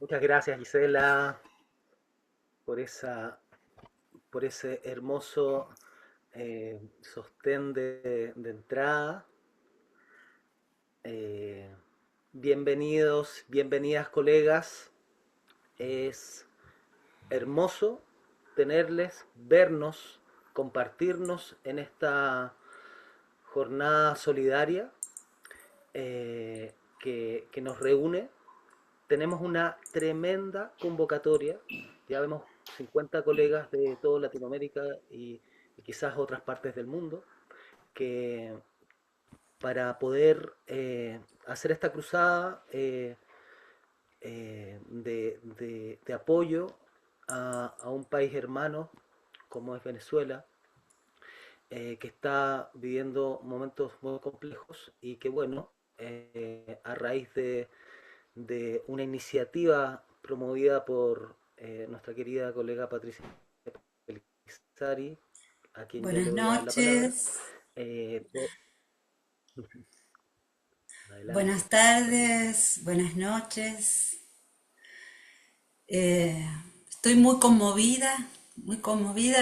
Muchas gracias, Gisela, por por ese hermoso sostén de entrada. Eh, Bienvenidos, bienvenidas colegas. Es hermoso tenerles, vernos, compartirnos en esta jornada solidaria que nos reúne. Tenemos una tremenda convocatoria. Ya vemos 50 colegas de toda Latinoamérica y quizás otras partes del mundo que para poder hacer esta cruzada de apoyo a un país hermano como es Venezuela, que está viviendo momentos muy complejos y que bueno, a raíz de una iniciativa promovida por nuestra querida colega Patricia Pelizari, a quien ya le Buenas voy a dar la palabra. noches, Eh, buenas Adelante, Patricia. tardes, buenas noches. Eh, Estoy muy conmovida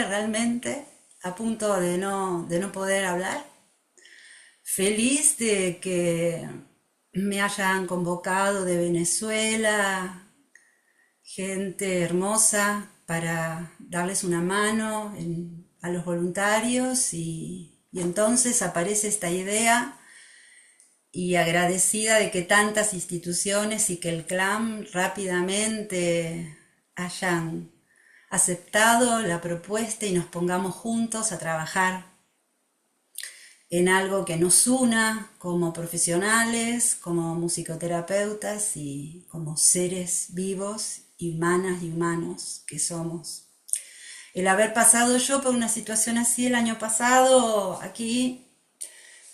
realmente, a punto de no poder hablar. Feliz de que me hayan convocado de Venezuela, gente hermosa, para darles una mano a los voluntarios y entonces aparece esta idea y agradecida de que tantas instituciones y que el CLAM rápidamente hayan aceptado la propuesta y nos pongamos juntos a trabajar en algo que nos una como profesionales, como musicoterapeutas y como seres vivos, humanas y humanos que somos. El haber pasado yo por una situación así el año pasado aquí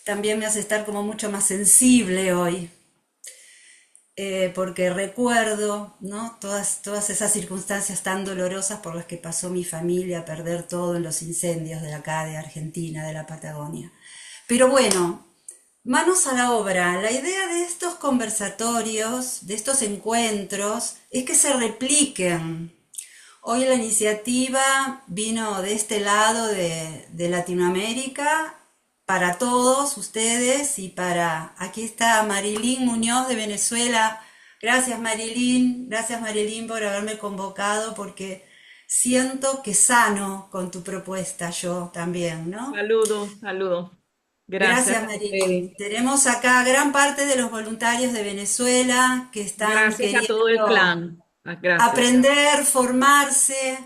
también me hace estar como mucho más sensible hoy, porque recuerdo, ¿no? Todas esas circunstancias tan dolorosas por las que pasó mi familia, perder todo en los incendios de acá, de Argentina, de la Patagonia. Pero bueno, manos a la obra. La idea de estos conversatorios, de estos encuentros, es que se repliquen. Hoy la iniciativa vino de este lado de Latinoamérica para todos ustedes y para, aquí está Marilyn Muñoz de Venezuela. Gracias Marilyn por haberme convocado porque siento que sano con tu propuesta yo también, ¿no? Saludos, saludos. Gracias. Gracias Marilyn. Tenemos acá gran parte de los voluntarios de Venezuela que están Gracias a todo el queriendo clan. Gracias. aprender, formarse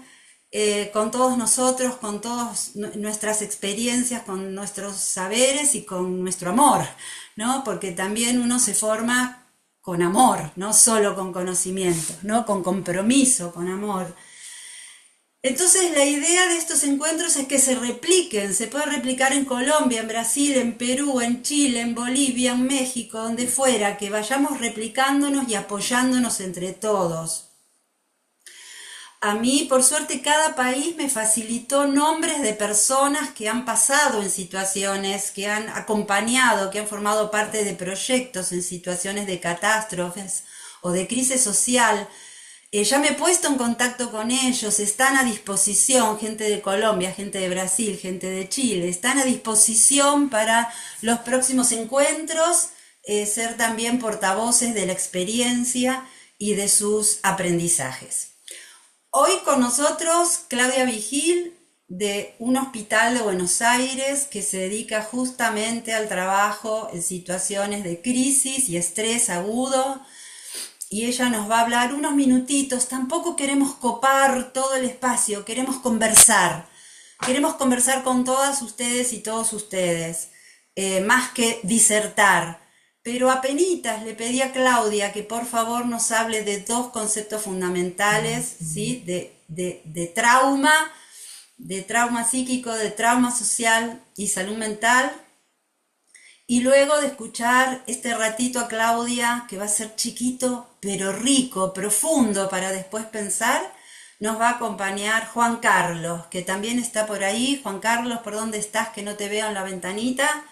con todos nosotros, con todas nuestras experiencias, con nuestros saberes y con nuestro amor, ¿no? Porque también uno se forma con amor, no solo con conocimiento, ¿no? Con compromiso, con amor. Entonces la idea de estos encuentros es que se repliquen, se puede replicar en Colombia, en Brasil, en Perú, en Chile, en Bolivia, en México, donde fuera, que vayamos replicándonos y apoyándonos entre todos. A mí, por suerte, cada país me facilitó nombres de personas que han pasado en situaciones, que han acompañado, que han formado parte de proyectos en situaciones de catástrofes o de crisis social. Ya me he puesto en contacto con ellos, están a disposición, gente de Colombia, gente de Brasil, gente de Chile, están a disposición para los próximos encuentros, ser también portavoces de la experiencia y de sus aprendizajes. Hoy con nosotros Claudia Vigil de un hospital de Buenos Aires que se dedica justamente al trabajo en situaciones de crisis y estrés agudo y ella nos va a hablar unos minutitos. Tampoco queremos copar todo el espacio, queremos conversar con todas ustedes y todos ustedes, más que disertar. Pero apenitas le pedí a Claudia que por favor nos hable de dos conceptos fundamentales, ¿sí? De trauma psíquico, de trauma social y salud mental. Y luego de escuchar este ratito a Claudia, que va a ser chiquito, pero rico, profundo para después pensar, nos va a acompañar Juan Carlos, que también está por ahí. Juan Carlos, ¿por dónde estás? Que no te veo en la ventanita.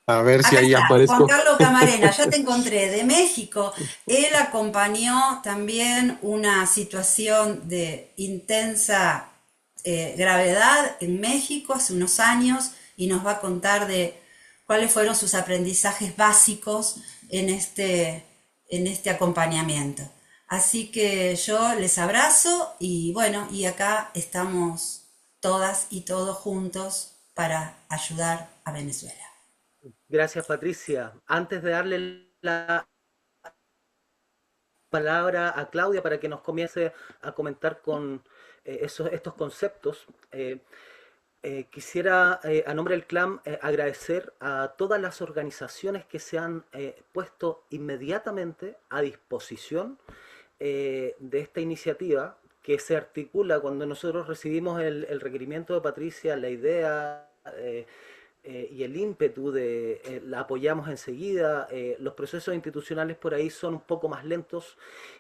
A ver si Acá ahí está, Juan aparezco. Carlos Camarena, ya te encontré, de México. Él acompañó también una situación de intensa gravedad en México hace unos años y nos va a contar de cuáles fueron sus aprendizajes básicos en este acompañamiento. Así que yo les abrazo y bueno, y acá estamos todas y todos juntos para ayudar a Venezuela. Gracias, Patricia. Antes de darle la palabra a Claudia para que nos comience a comentar con estos conceptos, quisiera, a nombre del CLAM, agradecer a todas las organizaciones que se han puesto inmediatamente a disposición de esta iniciativa, que se articula cuando nosotros recibimos el requerimiento de Patricia, la idea y el ímpetu de la apoyamos enseguida. Los procesos institucionales por ahí son un poco más lentos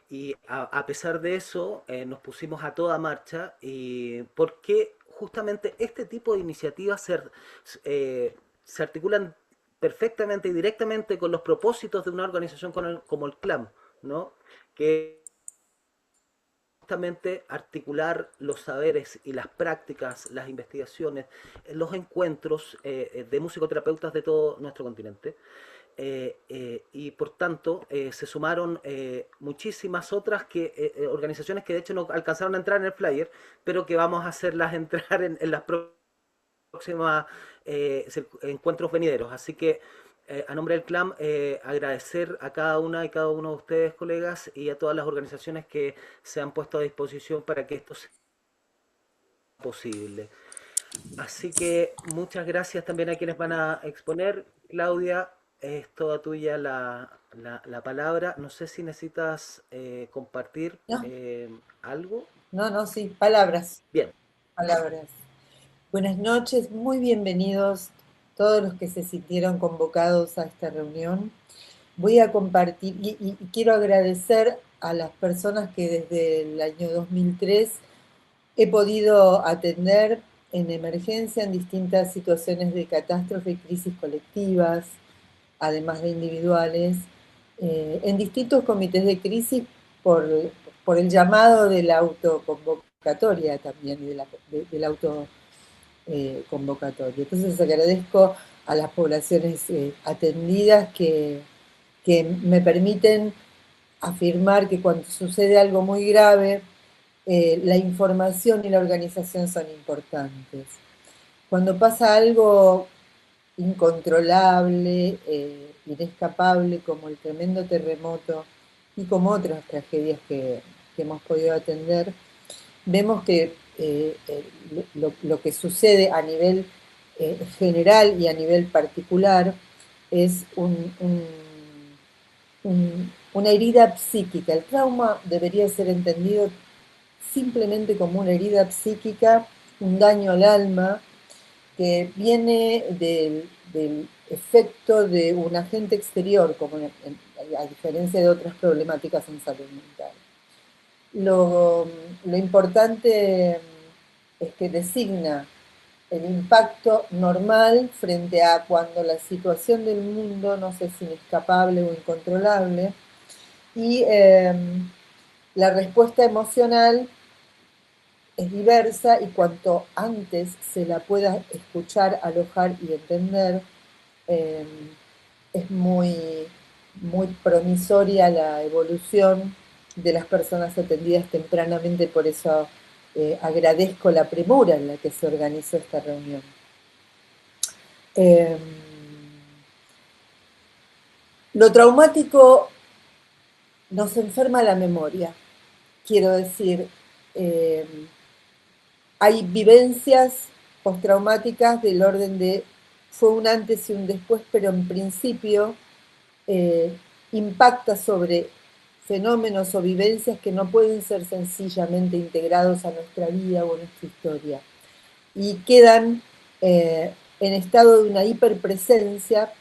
y a pesar de eso nos pusimos a toda marcha, y porque justamente este tipo de iniciativas se articulan perfectamente y directamente con los propósitos de una organización como el CLAM, ¿no? Que justamente articular los saberes y las prácticas, las investigaciones, los encuentros de musicoterapeutas de todo nuestro continente. Y por tanto se sumaron muchísimas otras organizaciones que de hecho no alcanzaron a entrar en el flyer, pero que vamos a hacerlas entrar en las próximas encuentros venideros. Así que a nombre del CLAM, agradecer a cada una y cada uno de ustedes, colegas, y a todas las organizaciones que se han puesto a disposición para que esto sea posible. Así que muchas gracias también a quienes van a exponer. Claudia, es toda tuya la palabra. No sé si necesitas compartir No, algo. no, sí, palabras, Bien. palabras. Buenas noches, muy bienvenidos todos los que se sintieron convocados a esta reunión. Voy a compartir y quiero agradecer a las personas que desde el año 2003 he podido atender en emergencia en distintas situaciones de catástrofe y crisis colectivas, además de individuales, en distintos comités de crisis por, por el llamado de la autoconvocatoria también y de la autoconvocatoria. Entonces agradezco a las poblaciones atendidas que me permiten afirmar que cuando sucede algo muy grave, la información y la organización son importantes. Cuando pasa algo incontrolable, inescapable, como el tremendo terremoto y como otras tragedias que hemos podido atender, vemos que lo que sucede a nivel general y a nivel particular es una herida psíquica. El trauma debería ser entendido simplemente como una herida psíquica, un daño al alma que viene del efecto de un agente exterior, como a diferencia de otras problemáticas en salud mental. Lo importante es que designa el impacto normal frente a cuando la situación del mundo no es inescapable o incontrolable, y la respuesta emocional es diversa, y cuanto antes se la pueda escuchar, alojar y entender, es muy, muy promisoria la evolución de las personas atendidas tempranamente. Por eso agradezco la premura en la que se organizó esta reunión. Lo traumático nos enferma la memoria. Quiero decir, hay vivencias postraumáticas del orden de fue un antes y un después, pero en principio impacta sobre fenómenos o vivencias que no pueden ser sencillamente integrados a nuestra vida o a nuestra historia, y quedan en estado de una hiperpresencia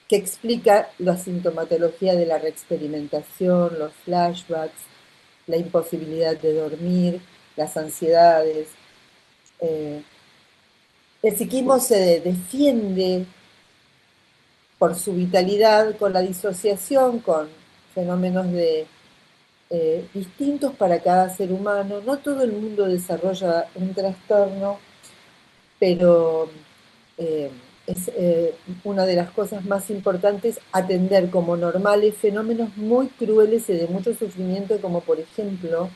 que explica la sintomatología de la reexperimentación, los flashbacks, la imposibilidad de dormir, las ansiedades. El psiquismo se defiende por su vitalidad con la disociación, con fenómenos distintos para cada ser humano. No todo el mundo desarrolla un trastorno, pero es una de las cosas más importantes atender como normales fenómenos muy crueles y de mucho sufrimiento, como por ejemplo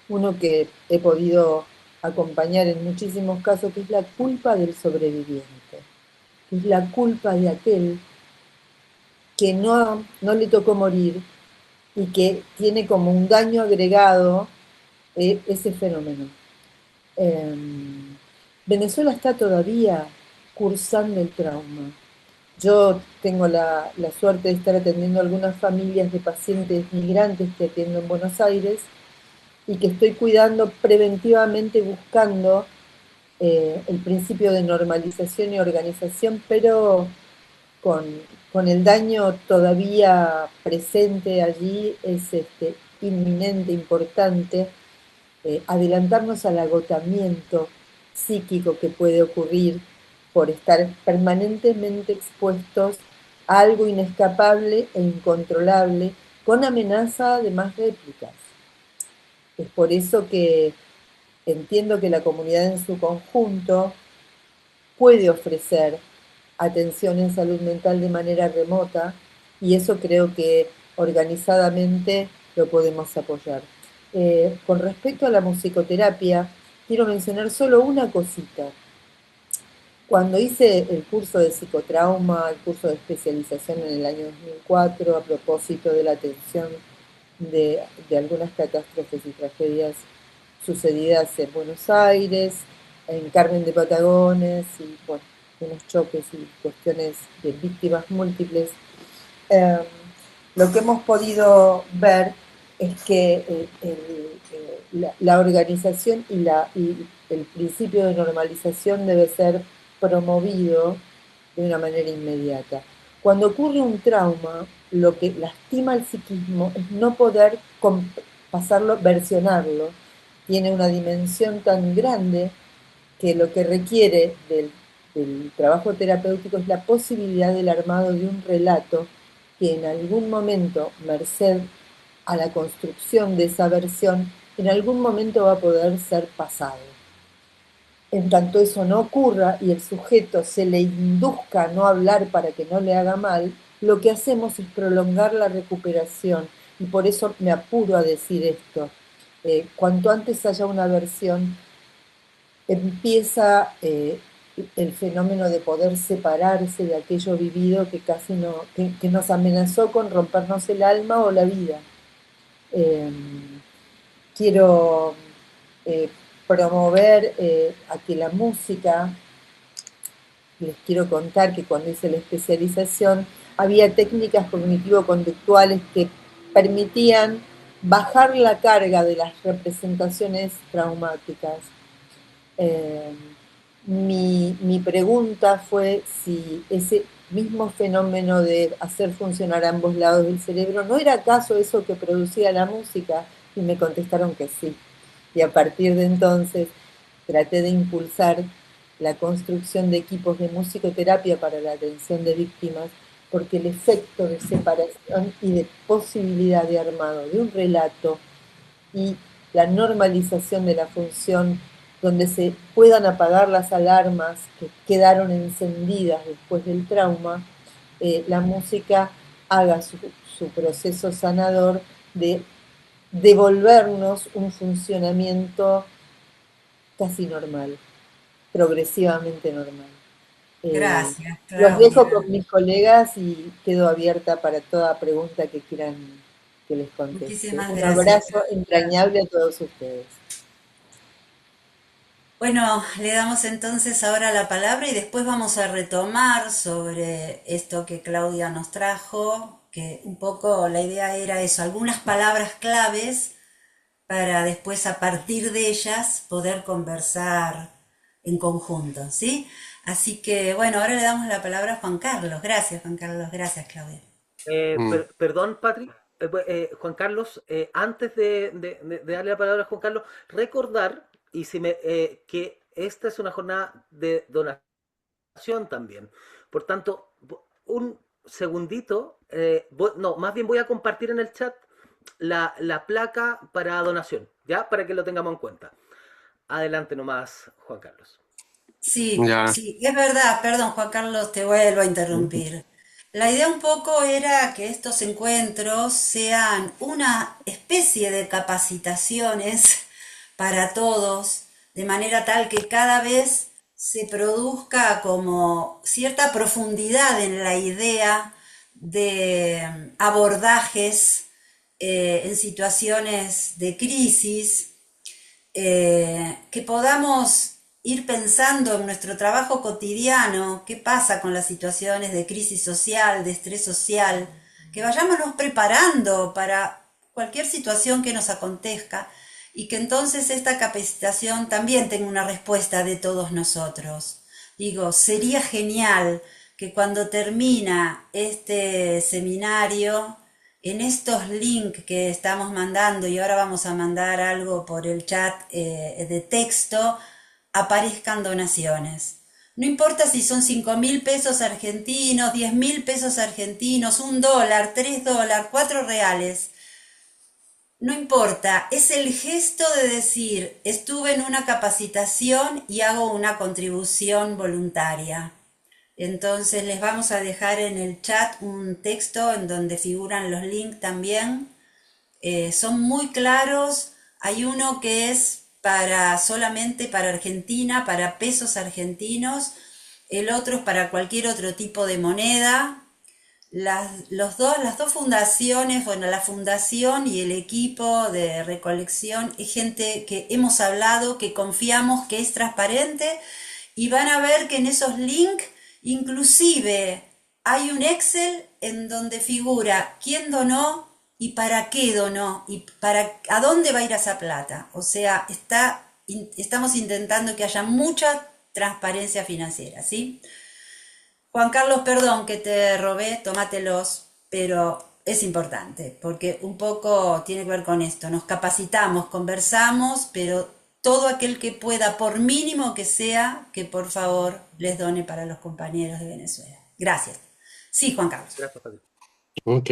uno que he podido acompañar en muchísimos casos, que es la culpa del sobreviviente, que es la culpa de aquel que no le tocó morir y que tiene como un daño agregado ese fenómeno. Venezuela está todavía cursando el trauma. Yo tengo la suerte de estar atendiendo algunas familias de pacientes migrantes que atiendo en Buenos Aires y que estoy cuidando preventivamente buscando el principio de normalización y organización, pero con, con el daño todavía presente allí es inminente, importante, adelantarnos al agotamiento psíquico que puede ocurrir por estar permanentemente expuestos a algo inescapable e incontrolable con amenaza de más réplicas. Es por eso que entiendo que la comunidad en su conjunto puede ofrecer atención en salud mental de manera remota y eso creo que organizadamente lo podemos apoyar. Con respecto a la musicoterapia, quiero mencionar solo una cosita. Cuando hice el curso de psicotrauma, el curso de especialización en el año 2004, a propósito de la atención de algunas catástrofes y tragedias sucedidas en Buenos Aires, en Carmen de Patagones, y bueno, unos choques y cuestiones de víctimas múltiples, eh, lo que hemos podido ver es que la organización y el principio de normalización debe ser promovido de una manera inmediata. Cuando ocurre un trauma, lo que lastima al psiquismo es no poder pasarlo, versionarlo. Tiene una dimensión tan grande que lo que requiere del trabajo terapéutico es la posibilidad del armado de un relato que en algún momento, merced a la construcción de esa versión, en algún momento va a poder ser pasado. En tanto eso no ocurra y el sujeto se le induzca a no hablar para que no le haga mal, lo que hacemos es prolongar la recuperación. Y por eso me apuro a decir esto. Cuanto antes haya una versión, empieza el fenómeno de poder separarse de aquello vivido que casi no, que nos amenazó con rompernos el alma o la vida. Eh, quiero eh, promover a que la música, les quiero contar que cuando hice la especialización había técnicas cognitivo-conductuales que permitían bajar la carga de las representaciones traumáticas. Eh, mi pregunta fue si ese mismo fenómeno de hacer funcionar ambos lados del cerebro, ¿no era acaso eso que producía la música? Y me contestaron que sí. Y a partir de entonces traté de impulsar la construcción de equipos de musicoterapia para la atención de víctimas, porque el efecto de separación y de posibilidad de armado de un relato y la normalización de la función donde se puedan apagar las alarmas que quedaron encendidas después del trauma, la música haga su proceso sanador de devolvernos un funcionamiento casi normal, progresivamente normal. Gracias, Los dejo Claudia. con mis colegas y quedo abierta para toda pregunta que quieran que les conteste. Muchísimas Un gracias, abrazo Claudia. entrañable a todos ustedes. Bueno, le damos entonces ahora la palabra y después vamos a retomar sobre esto que Claudia nos trajo, que un poco la idea era eso, algunas palabras claves para después a partir de ellas poder conversar en conjunto, ¿sí? Así que bueno, ahora le damos la palabra a Juan Carlos. Gracias, Juan Carlos. Gracias, Claudia. Mm, Perdón, Patrick. Juan Carlos, antes de darle la palabra a Juan Carlos, recordar y si me, que esta es una jornada de donación también. Por tanto, un segundito, no, más bien voy a compartir en el chat la placa para donación, ¿ya? Para que lo tengamos en cuenta. Adelante nomás, Juan Carlos. Sí, ya. sí, es verdad, perdón Juan Carlos, te vuelvo a interrumpir. La idea un poco era que estos encuentros sean una especie de capacitaciones para todos, de manera tal que cada vez se produzca como cierta profundidad en la idea de abordajes en situaciones de crisis, que podamos ir pensando en nuestro trabajo cotidiano, qué pasa con las situaciones de crisis social, de estrés social, que vayámonos preparando para cualquier situación que nos acontezca y que entonces esta capacitación también tenga una respuesta de todos nosotros. Digo, sería genial que cuando termina este seminario, en estos links que estamos mandando, y ahora vamos a mandar algo por el chat de texto, aparezcan donaciones. No importa si son 5.000 pesos argentinos, 10.000 pesos argentinos, $1, $3, $4. No importa, es el gesto de decir, estuve en una capacitación y hago una contribución voluntaria. Entonces les vamos a dejar en el chat un texto en donde figuran los links también. Son muy claros. Hay uno que es solamente para Argentina, para pesos argentinos. El otro es para cualquier otro tipo de moneda. Las dos fundaciones, bueno, la fundación y el equipo de recolección es gente que hemos hablado, que confiamos, que es transparente, y van a ver que en esos links inclusive hay un Excel en donde figura quién donó y para qué donó y a dónde va a ir esa plata. O sea, estamos intentando que haya mucha transparencia financiera, ¿sí? Juan Carlos, perdón que te robé, tómatelos, pero es importante, porque un poco tiene que ver con esto. Nos capacitamos, conversamos, pero todo aquel que pueda, por mínimo que sea, que por favor les done para los compañeros de Venezuela. Gracias. Sí, Juan Carlos. Gracias, Pati. Ok,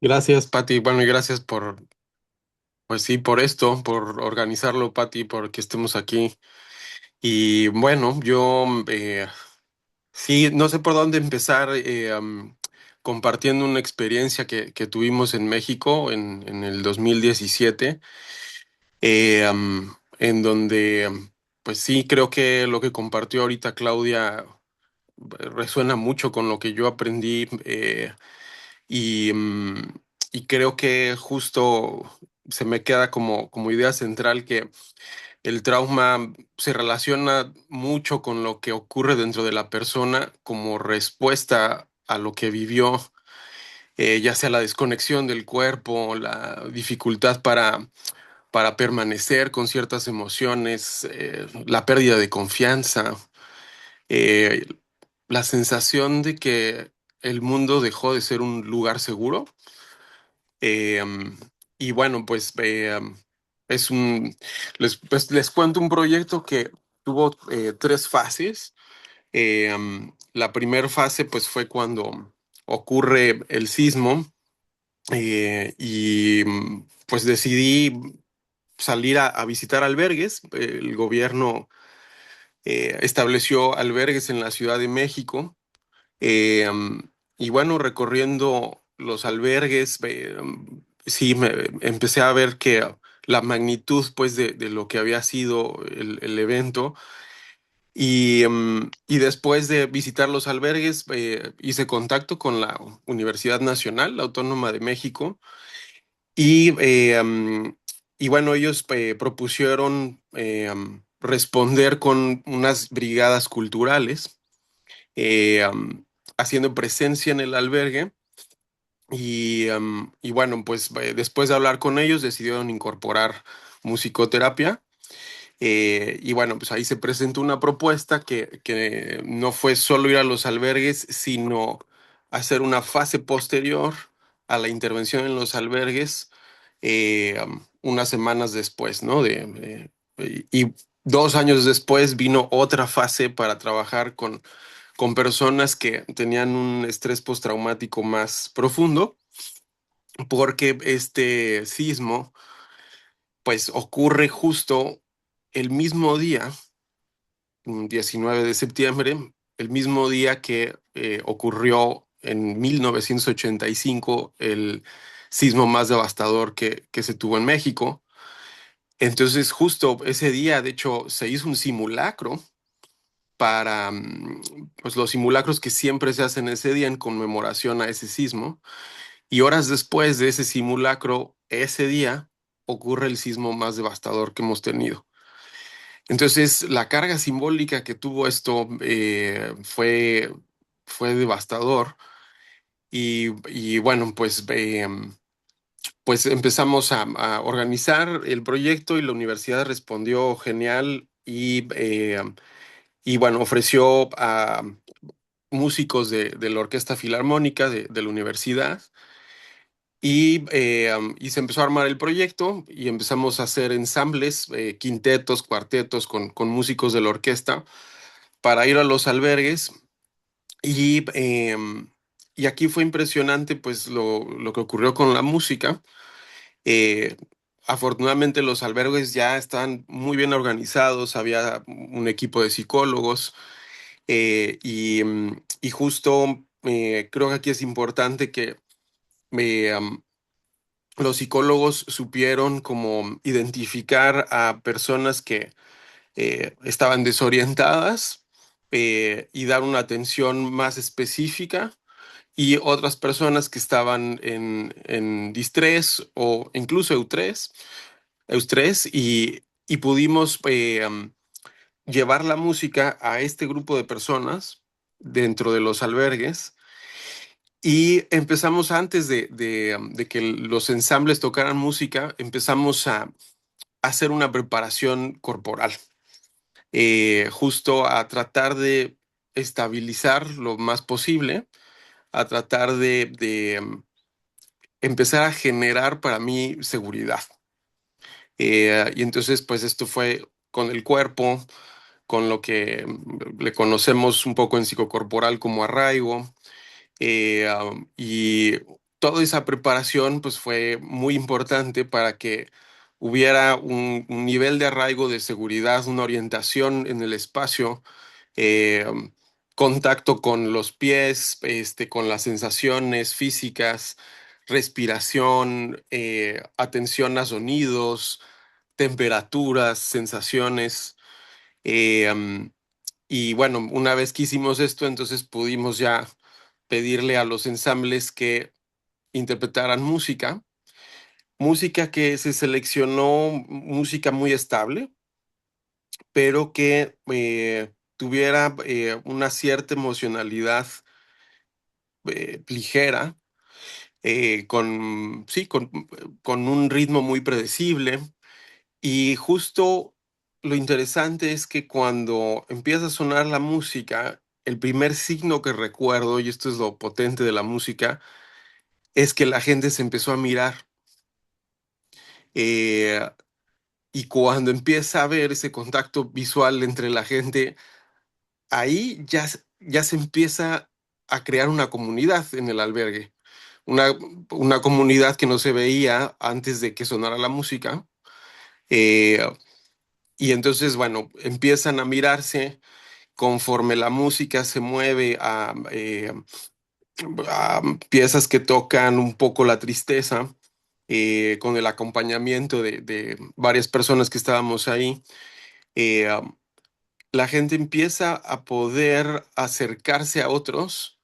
gracias, Pati. Bueno, y gracias pues sí, por esto, por organizarlo, Pati, por que estemos aquí. Y bueno, yo sí, no sé por dónde empezar compartiendo una experiencia que tuvimos en México en el 2017, en donde, pues sí, creo que lo que compartió ahorita Claudia resuena mucho con lo que yo aprendí y, y creo que justo se me queda como idea central que el trauma se relaciona mucho con lo que ocurre dentro de la persona como respuesta a lo que vivió, ya sea la desconexión del cuerpo, la dificultad para permanecer con ciertas emociones, la pérdida de confianza, eh, la sensación de que el mundo dejó de ser un lugar seguro. Y bueno, pues es pues, les cuento un proyecto que tuvo tres fases. La primera fase pues fue cuando ocurre el sismo y pues decidí salir a visitar albergues. El gobierno estableció albergues en la Ciudad de México. Eh, y bueno, recorriendo los albergues, sí, empecé a ver que la magnitud, pues, de lo que había sido el evento. Y después de visitar los albergues, hice contacto con la Universidad Nacional, la Autónoma de México, y, y bueno, ellos propusieron responder con unas brigadas culturales haciendo presencia en el albergue y bueno, pues después de hablar con ellos decidieron incorporar musicoterapia y bueno, pues ahí se presentó una propuesta que no fue solo ir a los albergues, sino hacer una fase posterior a la intervención en los albergues unas semanas después, ¿no? Y 2 años después vino otra fase para trabajar con personas que tenían un estrés postraumático más profundo, porque este sismo, pues ocurre justo el mismo día, 19 de septiembre, el mismo día que ocurrió en 1985 el sismo más devastador que se tuvo en México. Entonces, justo ese día, de hecho, se hizo un simulacro para pues, los simulacros que siempre se hacen ese día en conmemoración a ese sismo. Y horas después de ese simulacro, ese día ocurre el sismo más devastador que hemos tenido. Entonces, la carga simbólica que tuvo esto fue devastador. Y bueno, pues empezamos a organizar el proyecto y la universidad respondió genial y bueno, ofreció a músicos de la Orquesta Filarmónica de la universidad y se empezó a armar el proyecto y empezamos a hacer ensambles, quintetos, cuartetos con músicos de la orquesta para ir a los albergues y aquí fue impresionante pues lo que ocurrió con la música. Eh, Afortunadamente los albergues ya están muy bien organizados, había un equipo de psicólogos y justo creo que aquí es importante que los psicólogos supieron como identificar a personas que estaban desorientadas y dar una atención más específica y otras personas que estaban en distrés o incluso eustrés y pudimos llevar la música a este grupo de personas dentro de los albergues y empezamos antes de que los ensambles tocaran música, empezamos a hacer una preparación corporal, justo a tratar de estabilizar lo más posible, a tratar de empezar a generar para mí seguridad. Y entonces, pues esto fue con el cuerpo, con lo que le conocemos un poco en psicocorporal como arraigo, y toda esa preparación pues fue muy importante para que hubiera un nivel de arraigo, de seguridad, una orientación en el espacio, eh, contacto con los pies, con las sensaciones físicas, respiración, atención a sonidos, temperaturas, sensaciones. eh, um, y bueno, una vez que hicimos esto, entonces pudimos ya pedirle a los ensambles que interpretaran música que se seleccionó, música muy estable, pero que tuviera una cierta emocionalidad ligera, sí, con un ritmo muy predecible. Y justo lo interesante es que cuando empieza a sonar la música, el primer signo que recuerdo, y esto es lo potente de la música, es que la gente se empezó a mirar. Eh, y cuando empieza a ver ese contacto visual entre la gente, ahí ya se empieza a crear una comunidad en el albergue. Una, una comunidad que no se veía antes de que sonara la música. Eh, y entonces, bueno, empiezan a mirarse conforme la música se mueve a piezas que tocan un poco la tristeza, con el acompañamiento de varias personas que estábamos ahí. eh, la gente empieza a poder acercarse a otros,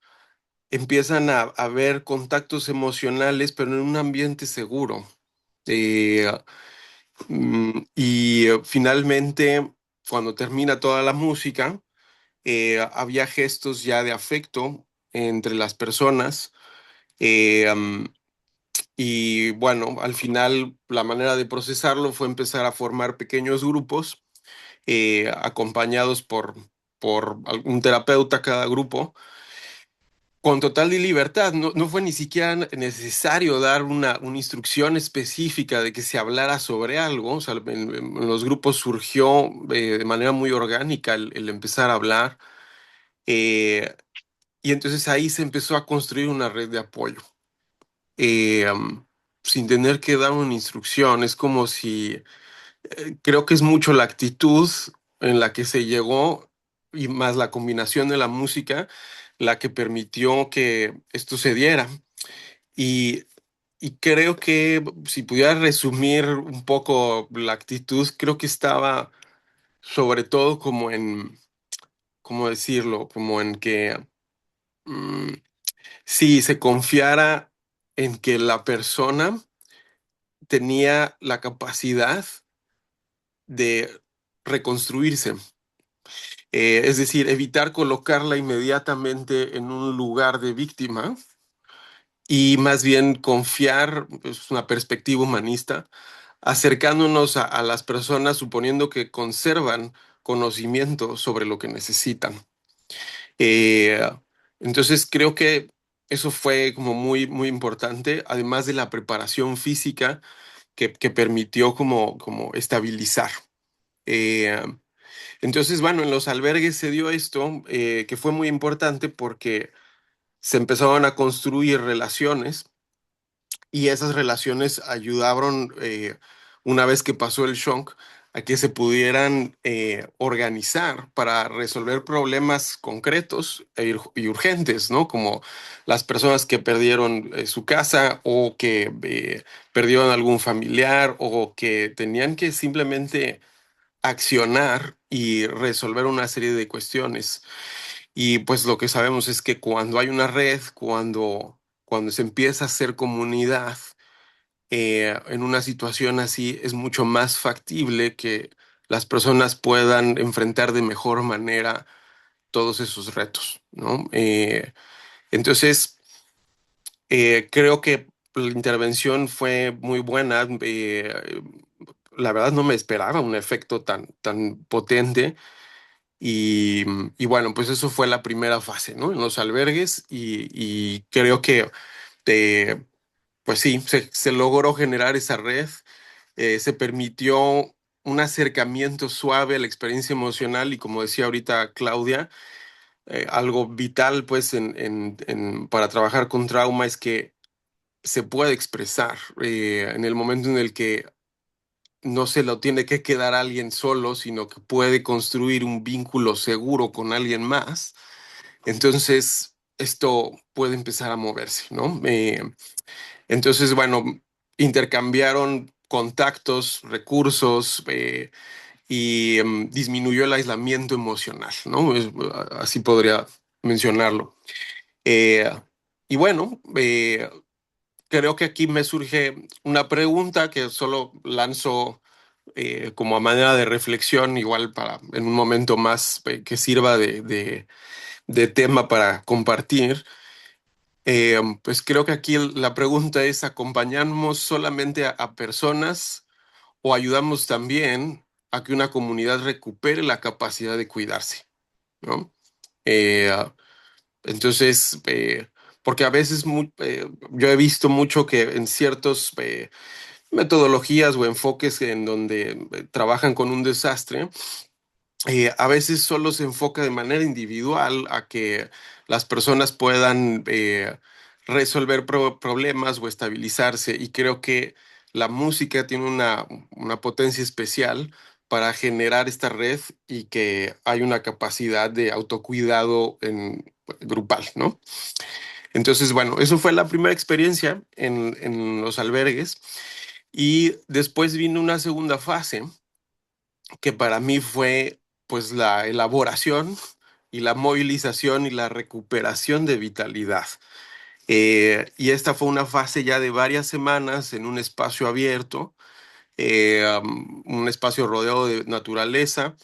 empiezan a ver contactos emocionales, pero en un ambiente seguro. Eh, Finalmente, cuando termina toda la música, había gestos ya de afecto entre las personas. eh, um, y bueno, al final la manera de procesarlo fue empezar a formar pequeños grupos acompañados por algún terapeuta cada grupo, con total de libertad. No, no fue ni siquiera necesario dar una instrucción específica de que se hablara sobre algo. O sea, en los grupos surgió de manera muy orgánica el empezar a hablar. eh, y entonces ahí se empezó a construir una red de apoyo. eh, um, Sin tener que dar una instrucción. Es como si creo que es mucho la actitud en la que se llegó y más la combinación de la música la que permitió que esto se diera. Y, y creo que si pudiera resumir un poco la actitud, creo que estaba sobre todo como en, ¿cómo decirlo? Como en que mm, sí, se confiara en que la persona tenía la capacidad reconstruirse. Es decir, evitar colocarla inmediatamente en un lugar de víctima y más bien confiar, es una perspectiva humanista, acercándonos a las personas suponiendo que conservan conocimiento sobre lo que necesitan. Eh, entonces creo que eso fue como muy, muy importante, además de la preparación física que permitió como estabilizar. Eh, entonces, bueno, en los albergues se dio esto, que fue muy importante porque se empezaron a construir relaciones y esas relaciones ayudaron, una vez que pasó el shock, a que se pudieran organizar para resolver problemas concretos y urgentes, ¿no? Como las personas que perdieron su casa o que perdieron algún familiar o que tenían que simplemente accionar y resolver una serie de cuestiones. Y pues lo que sabemos es que cuando hay una red, cuando se empieza a hacer comunidad, en una situación así es mucho más factible que las personas puedan enfrentar de mejor manera todos esos retos, ¿no? Entonces, creo que la intervención fue muy buena. La verdad no me esperaba un efecto tan potente. Y, y bueno, pues eso fue la primera fase, ¿no? En los albergues y creo que eh, pues sí, se logró generar esa red, se permitió un acercamiento suave a la experiencia emocional y como decía ahorita Claudia, algo vital pues para trabajar con trauma es que se puede expresar en el momento en el que no se lo tiene que quedar alguien solo, sino que puede construir un vínculo seguro con alguien más. Entonces, esto puede empezar a moverse, ¿no? Entonces, bueno, intercambiaron contactos, recursos y disminuyó el aislamiento emocional, ¿no? Así podría mencionarlo. Eh, y bueno, creo que aquí me surge una pregunta que solo lanzo como a manera de reflexión, igual para en un momento más que sirva de tema para compartir. Pues creo que aquí la pregunta es, ¿acompañamos solamente a personas o ayudamos también a que una comunidad recupere la capacidad de cuidarse? ¿No? Eh, entonces, porque a veces yo he visto mucho que en ciertas metodologías o enfoques en donde trabajan con un desastre, a veces solo se enfoca de manera individual a que las personas puedan resolver problemas o estabilizarse y creo que la música tiene una potencia especial para generar esta red y que hay una capacidad de autocuidado grupal, ¿no? Entonces, bueno, eso fue la primera experiencia en los albergues y después vino una segunda fase que para mí fue pues la elaboración y la movilización y la recuperación de vitalidad. Y esta fue una fase ya de varias semanas en un espacio abierto, un espacio rodeado de naturaleza,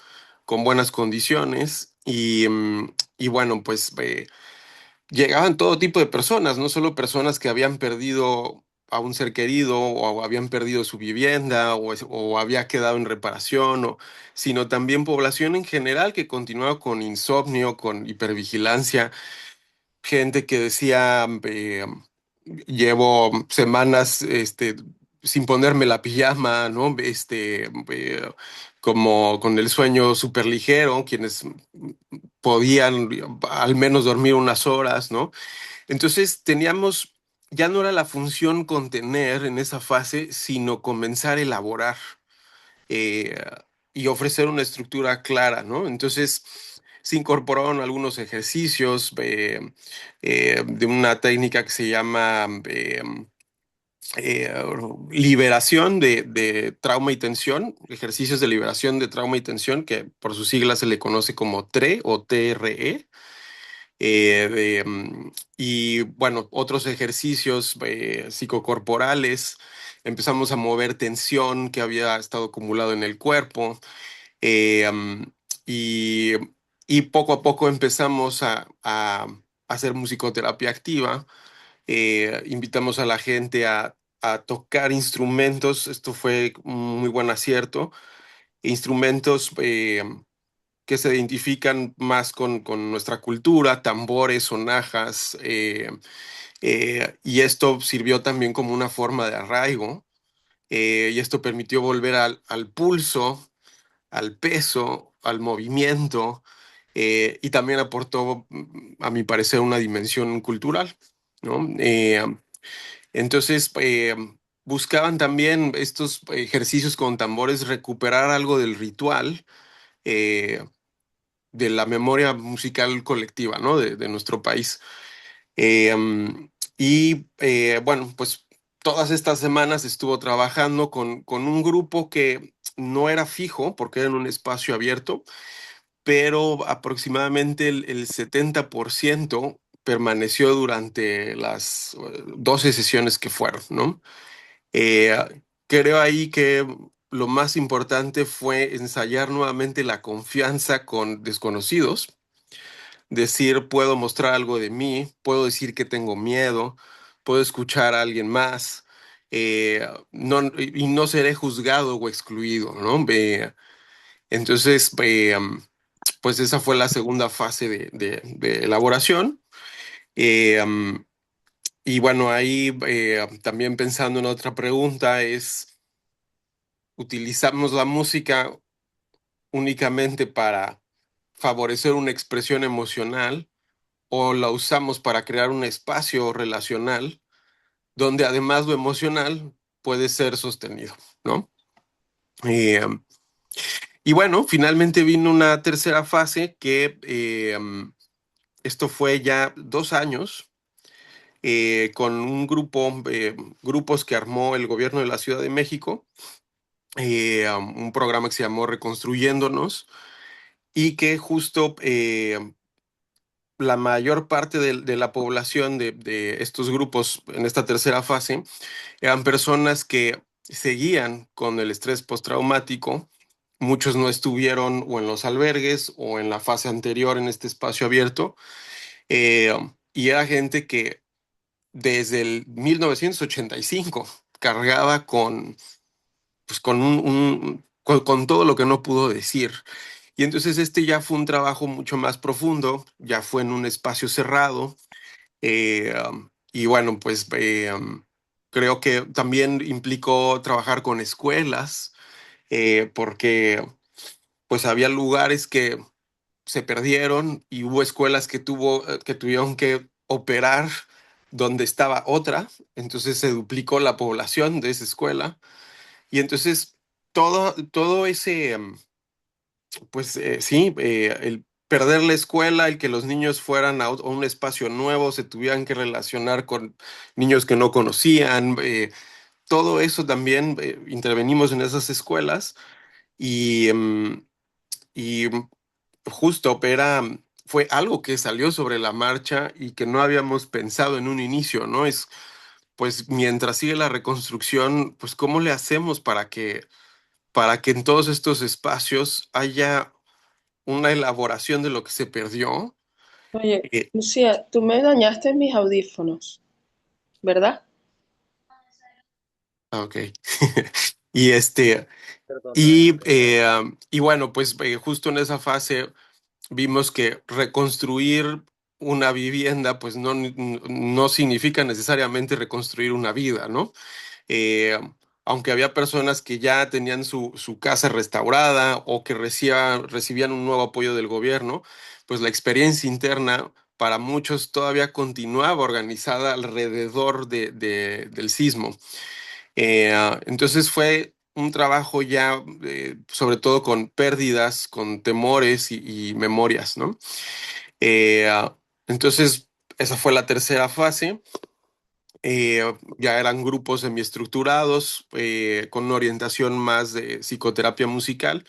con buenas condiciones y bueno, pues llegaban todo tipo de personas, no solo personas que habían perdido a un ser querido o habían perdido su vivienda o había quedado en reparación, sino también población en general que continuaba con insomnio, con hipervigilancia, gente que decía, llevo semanas sin ponerme la pijama, ¿no? Como con el sueño súper ligero, quienes podían al menos dormir unas horas, ¿no? Entonces teníamos, ya no era la función contener en esa fase, sino comenzar a elaborar eh, y ofrecer una estructura clara, ¿no? Entonces se incorporaron algunos ejercicios de una técnica que se llama eh, liberación de trauma y tensión, ejercicios de liberación de trauma y tensión, que por sus siglas se le conoce como TRE o TRE. Y bueno, otros ejercicios psicocorporales. Empezamos a mover tensión que había estado acumulado en el cuerpo. Am, y, y poco a poco empezamos a hacer musicoterapia activa. Invitamos a la gente a tocar instrumentos. Esto fue un muy buen acierto. Instrumentos que se identifican más con nuestra cultura, tambores, sonajas, y esto sirvió también como una forma de arraigo, y esto permitió volver al pulso, al peso, al movimiento, y también aportó, a mi parecer, una dimensión cultural, ¿no? Entonces, buscaban también estos ejercicios con tambores recuperar algo del ritual, eh, de la memoria musical colectiva, ¿no? De nuestro país. Bueno, pues todas estas semanas estuvo trabajando con un grupo que no era fijo porque era en un espacio abierto, pero aproximadamente el 70% permaneció durante las 12 sesiones que fueron, ¿no? Creo ahí que lo más importante fue ensayar nuevamente la confianza con desconocidos, decir, puedo mostrar algo de mí, puedo decir que tengo miedo, puedo escuchar a alguien más, y no seré juzgado o excluido, ¿no? Entonces, pues esa fue la segunda fase de elaboración. Eh, um, y bueno, ahí también pensando en otra pregunta es, ¿utilizamos la música únicamente para favorecer una expresión emocional o la usamos para crear un espacio relacional donde además lo emocional puede ser sostenido, ¿no? Eh, y bueno, finalmente vino una tercera fase que esto fue ya 2 años, con un grupo, grupos que armó el gobierno de la Ciudad de México, un programa que se llamó Reconstruyéndonos y que justo la mayor parte de la población de estos grupos en esta tercera fase eran personas que seguían con el estrés postraumático. Muchos no estuvieron o en los albergues o en la fase anterior en este espacio abierto. Y era gente que desde el 1985 cargaba pues con todo lo que no pudo decir. Y entonces este ya fue un trabajo mucho más profundo, ya fue en un espacio cerrado. Y bueno, pues creo que también implicó trabajar con escuelas, porque pues había lugares que se perdieron y hubo escuelas que tuvieron que operar donde estaba otra, entonces se duplicó la población de esa escuela y entonces todo ese, pues sí, el perder la escuela, el que los niños fueran a un espacio nuevo, se tuvieran que relacionar con niños que no conocían, todo eso también intervenimos en esas escuelas y, y justo fue algo que salió sobre la marcha y que no habíamos pensado en un inicio, ¿no? Es, pues mientras sigue la reconstrucción, pues ¿cómo le hacemos para que en todos estos espacios haya una elaboración de lo que se perdió? Oye, Eh, Lucía, tú me dañaste mis audífonos, ¿verdad? ok. Y Perdona, perdona. y bueno, pues justo en esa fase vimos que reconstruir una vivienda, pues no significa necesariamente reconstruir una vida, ¿no? Eh, Aunque había personas que ya tenían su casa restaurada o que recibían un nuevo apoyo del gobierno, pues la experiencia interna para muchos todavía continuaba organizada alrededor del sismo. Entonces fue un trabajo ya, sobre todo con pérdidas, con temores y memorias, ¿no? Eh, ah, entonces, esa fue la tercera fase. Ya eran grupos semiestructurados, con una orientación más de psicoterapia musical.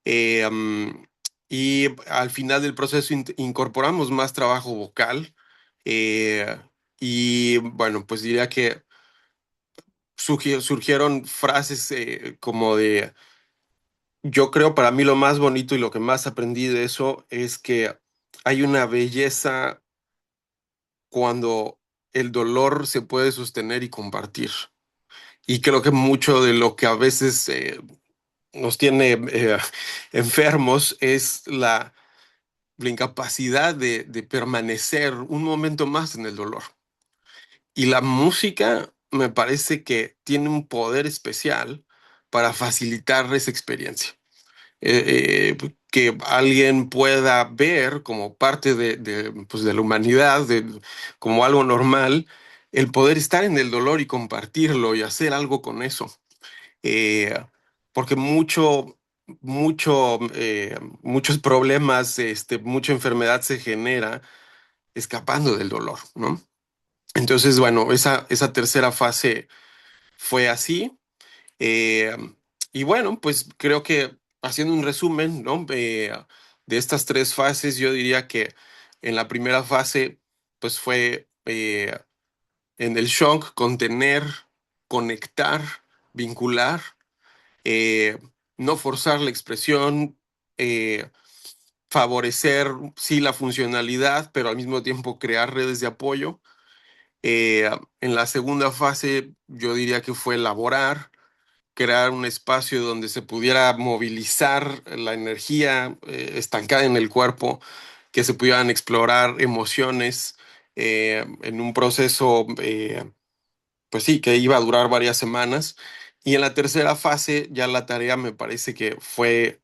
Eh, am, y al final del proceso incorporamos más trabajo vocal. eh, y bueno, pues diría que surgieron frases como de yo creo para mí lo más bonito y lo que más aprendí de eso es que hay una belleza cuando el dolor se puede sostener y compartir. Y creo que mucho de lo que a veces nos tiene enfermos es la incapacidad de permanecer un momento más en el dolor. Y la música me parece que tiene un poder especial para facilitar esa experiencia. Que alguien pueda ver como parte pues de la humanidad, como algo normal, el poder estar en el dolor y compartirlo y hacer algo con eso. Eh, Porque muchos problemas, mucha enfermedad se genera escapando del dolor, ¿no? Entonces, bueno, esa tercera fase fue así. Eh, y bueno, pues creo que haciendo un resumen, ¿no? De estas tres fases, yo diría que en la primera fase, pues fue en el shock, contener, conectar, vincular, eh, no forzar la expresión, eh, favorecer, sí, la funcionalidad, pero al mismo tiempo crear redes de apoyo. En la segunda fase, yo diría que fue elaborar, crear un espacio donde se pudiera movilizar la energía estancada en el cuerpo, que se pudieran explorar emociones en un proceso, pues sí, que iba a durar varias semanas. Y en la tercera fase, ya la tarea me parece que fue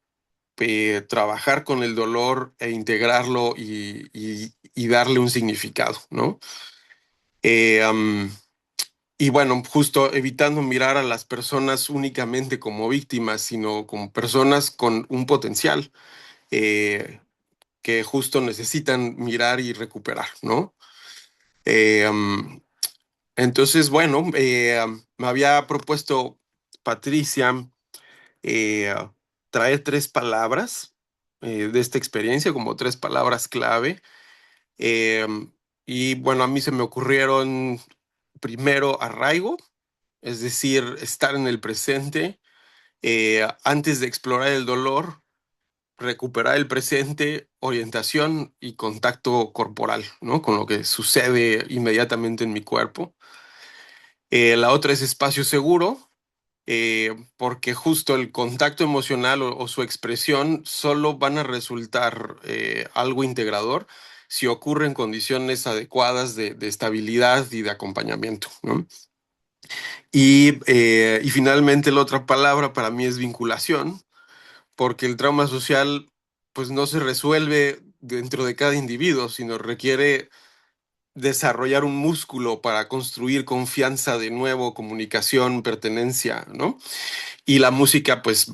trabajar con el dolor e integrarlo y darle un significado, ¿no? Eh, um, y bueno, justo evitando mirar a las personas únicamente como víctimas, sino como personas con un potencial eh, que justo necesitan mirar y recuperar, ¿no? Eh, um, entonces, bueno, me había propuesto Patricia eh, traer tres palabras de esta experiencia, como tres palabras clave. Eh, y bueno, a mí se me ocurrieron primero arraigo, es decir, estar en el presente antes de explorar el dolor, recuperar el presente, orientación y contacto corporal, ¿no? Con lo que sucede inmediatamente en mi cuerpo. La otra es espacio seguro, porque justo el contacto emocional o su expresión solo van a resultar algo integrador si ocurren condiciones adecuadas de estabilidad y de acompañamiento, ¿no? Y finalmente la otra palabra para mí es vinculación, porque el trauma social pues no se resuelve dentro de cada individuo, sino requiere desarrollar un músculo para construir confianza de nuevo, comunicación, pertenencia, ¿no? Y la música pues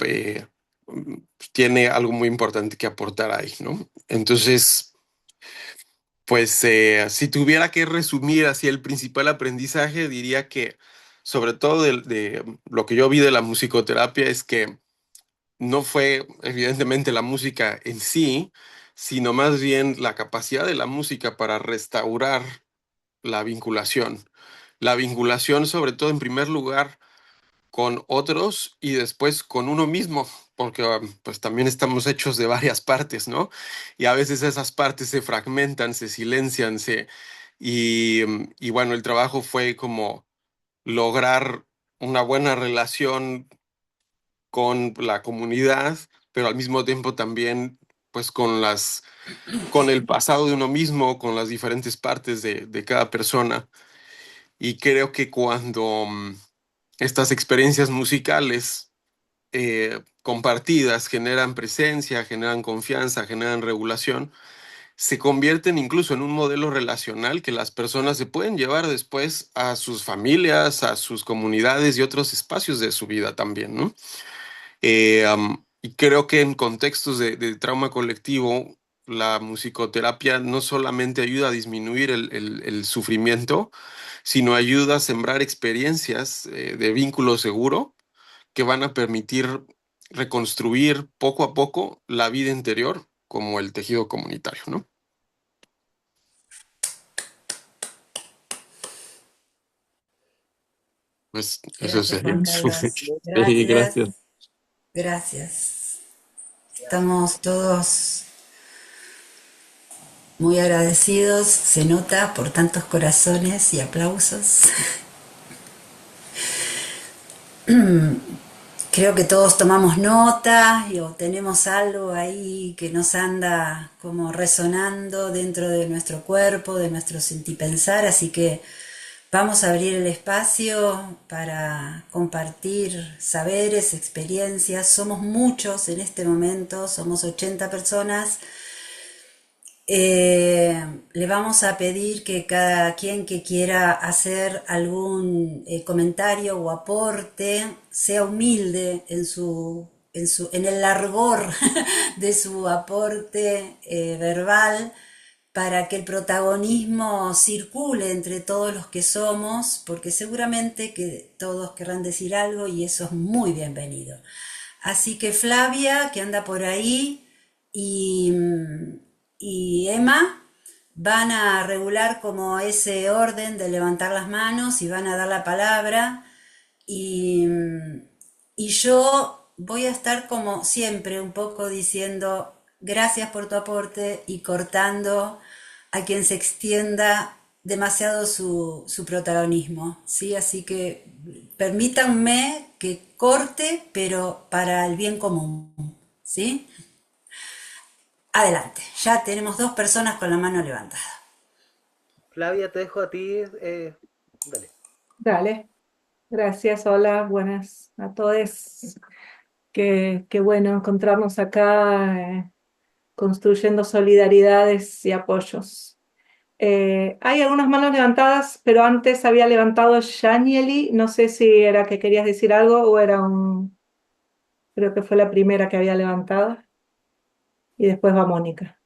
tiene algo muy importante que aportar ahí, ¿no? Entonces, pues si tuviera que resumir así el principal aprendizaje, diría que sobre todo de lo que yo vi de la musicoterapia es que no fue evidentemente la música en sí, sino más bien la capacidad de la música para restaurar la vinculación. La vinculación, sobre todo en primer lugar, con otros y después con uno mismo, porque pues también estamos hechos de varias partes, ¿no? Y a veces esas partes se fragmentan, se silencian, y bueno, el trabajo fue como lograr una buena relación con la comunidad, pero al mismo tiempo también pues con el pasado de uno mismo, con las diferentes partes de cada persona. Y creo que cuando estas experiencias musicales compartidas generan presencia, generan confianza, generan regulación, se convierten incluso en un modelo relacional que las personas se pueden llevar después a sus familias, a sus comunidades y otros espacios de su vida también, ¿no? Y creo que en contextos de trauma colectivo, la musicoterapia no solamente ayuda a disminuir el sufrimiento, sino ayuda a sembrar experiencias de vínculo seguro que van a permitir reconstruir poco a poco la vida interior como el tejido comunitario, ¿no? Pues eso Gracias, sería. Juan Carlos. Sí, Gracias, gracias. gracias. Estamos todos muy agradecidos, se nota por tantos corazones y aplausos. Creo que todos tomamos nota o tenemos algo ahí que nos anda como resonando dentro de nuestro cuerpo, de nuestro sentipensar, así que vamos a abrir el espacio para compartir saberes, experiencias. Somos muchos en este momento, somos 80 personas. Le vamos a pedir que cada quien que quiera hacer algún comentario o aporte sea humilde en el largor de su aporte verbal, para que el protagonismo circule entre todos los que somos, porque seguramente que todos querrán decir algo y eso es muy bienvenido. Así que Flavia, que anda por ahí, y, y Emma van a regular como ese orden de levantar las manos y van a dar la palabra, y, y yo voy a estar como siempre un poco diciendo gracias por tu aporte y cortando a quien se extienda demasiado su protagonismo, ¿sí? Así que permítanme que corte, pero para el bien común, ¿sí? Adelante, ya tenemos 2 personas con la mano levantada. Flavia, te dejo a ti. Dale. Dale, gracias, hola, buenas a todos. Qué bueno encontrarnos acá construyendo solidaridades y apoyos. Hay algunas manos levantadas, pero antes había levantado Yanieli, no sé si era que querías decir algo o era creo que fue la primera que había levantado, y después va Mónica.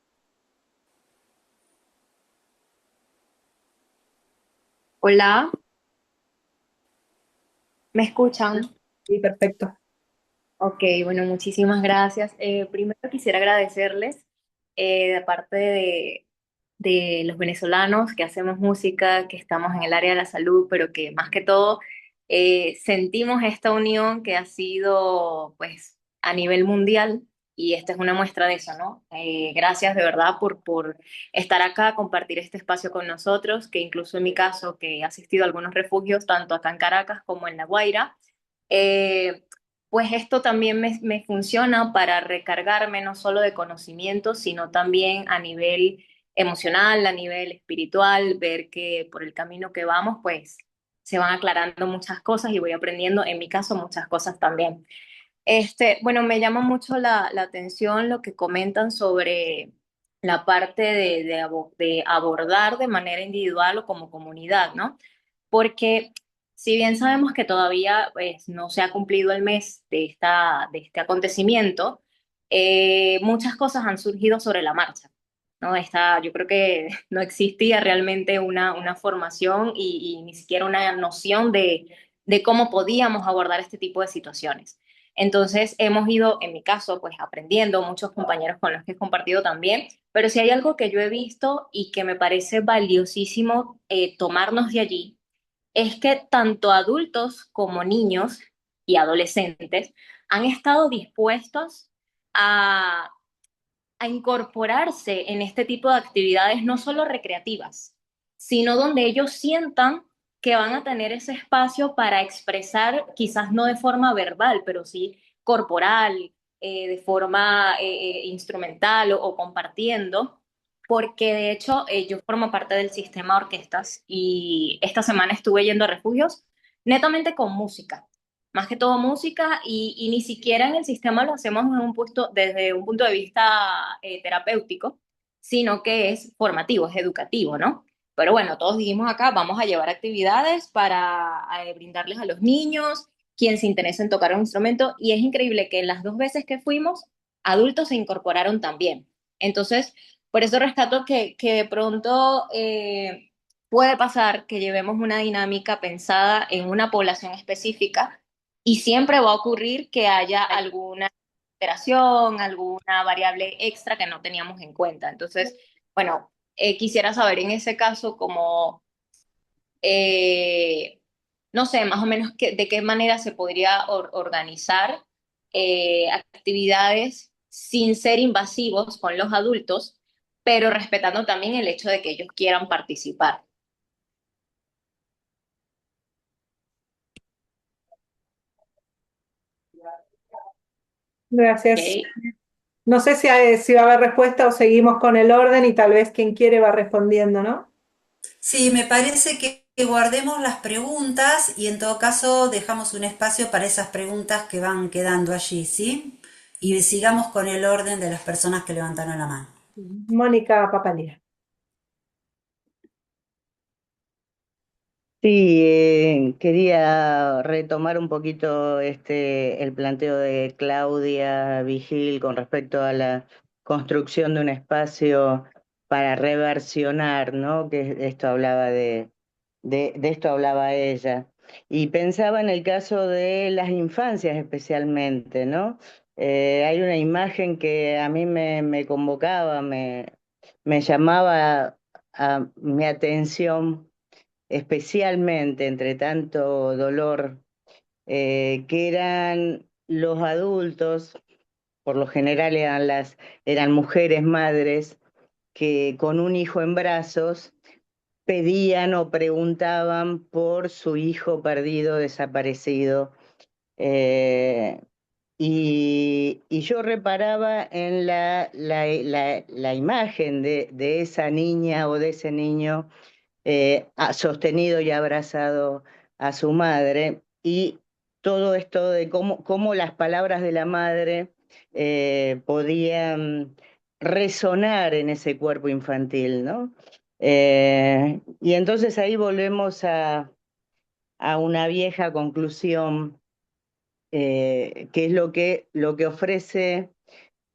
Hola, ¿me escuchan? Sí, perfecto. Ok, bueno, muchísimas gracias. Primero quisiera agradecerles de parte de los venezolanos que hacemos música, que estamos en el área de la salud, pero que más que todo sentimos esta unión que ha sido pues a nivel mundial y esta es una muestra de eso, ¿no? Gracias de verdad por estar acá, compartir este espacio con nosotros, que incluso en mi caso, que he asistido a algunos refugios, tanto acá en Caracas como en La Guaira. eh, pues esto también me funciona para recargarme no solo de conocimientos, sino también a nivel emocional, a nivel espiritual, ver que por el camino que vamos, pues se van aclarando muchas cosas y voy aprendiendo, en mi caso, muchas cosas también. Bueno, me llama mucho la atención lo que comentan sobre la parte de abordar de manera individual o como comunidad, ¿no? Porque si bien sabemos que todavía pues, no se ha cumplido el mes de este acontecimiento, muchas cosas han surgido sobre la marcha, ¿no? Yo creo que no existía realmente una formación y ni siquiera una noción de cómo podíamos abordar este tipo de situaciones. Entonces hemos ido, en mi caso, pues aprendiendo, muchos compañeros con los que he compartido también, pero si hay algo que yo he visto y que me parece valiosísimo tomarnos de allí, es que tanto adultos como niños y adolescentes han estado dispuestos a, a incorporarse en este tipo de actividades, no solo recreativas, sino donde ellos sientan que van a tener ese espacio para expresar, quizás no de forma verbal, pero sí corporal, de forma instrumental o compartiendo, porque de hecho yo formo parte del sistema de orquestas y esta semana estuve yendo a refugios netamente con música, más que todo música y ni siquiera en el sistema lo hacemos desde un punto de vista terapéutico, sino que es formativo, es educativo, ¿no? Pero bueno, todos dijimos acá, vamos a llevar actividades para brindarles a los niños, quien se interesa en tocar un instrumento, y es increíble que en las 2 veces que fuimos, adultos se incorporaron también. Entonces, por eso rescato que de pronto puede pasar que llevemos una dinámica pensada en una población específica y siempre va a ocurrir que haya alguna alteración, alguna variable extra que no teníamos en cuenta. Entonces, bueno, quisiera saber en ese caso cómo, eh, no sé, más o menos de qué manera se podría organizar actividades sin ser invasivos con los adultos, pero respetando también el hecho de que ellos quieran participar. Gracias. ¿Ok? No sé si va a haber respuesta o seguimos con el orden y tal vez quien quiere va respondiendo, ¿no? Sí, me parece que guardemos las preguntas y en todo caso dejamos un espacio para esas preguntas que van quedando allí, ¿sí? Y sigamos con el orden de las personas que levantaron la mano. Mónica Papalía. Sí, quería retomar un poquito el planteo de Claudia Vigil con respecto a la construcción de un espacio para reversionar, ¿no? Que esto hablaba de esto hablaba ella. Y pensaba en el caso de las infancias especialmente, ¿no? Hay una imagen que a mí me convocaba, me llamaba a mi atención especialmente entre tanto dolor, que eran los adultos, por lo general eran mujeres madres, que con un hijo en brazos pedían o preguntaban por su hijo perdido, desaparecido. Eh, y yo reparaba en la imagen de esa niña o de ese niño ha sostenido y abrazado a su madre, y todo esto de cómo las palabras de la madre podían resonar en ese cuerpo infantil, ¿no? Y entonces ahí volvemos a una vieja conclusión, que es lo que ofrece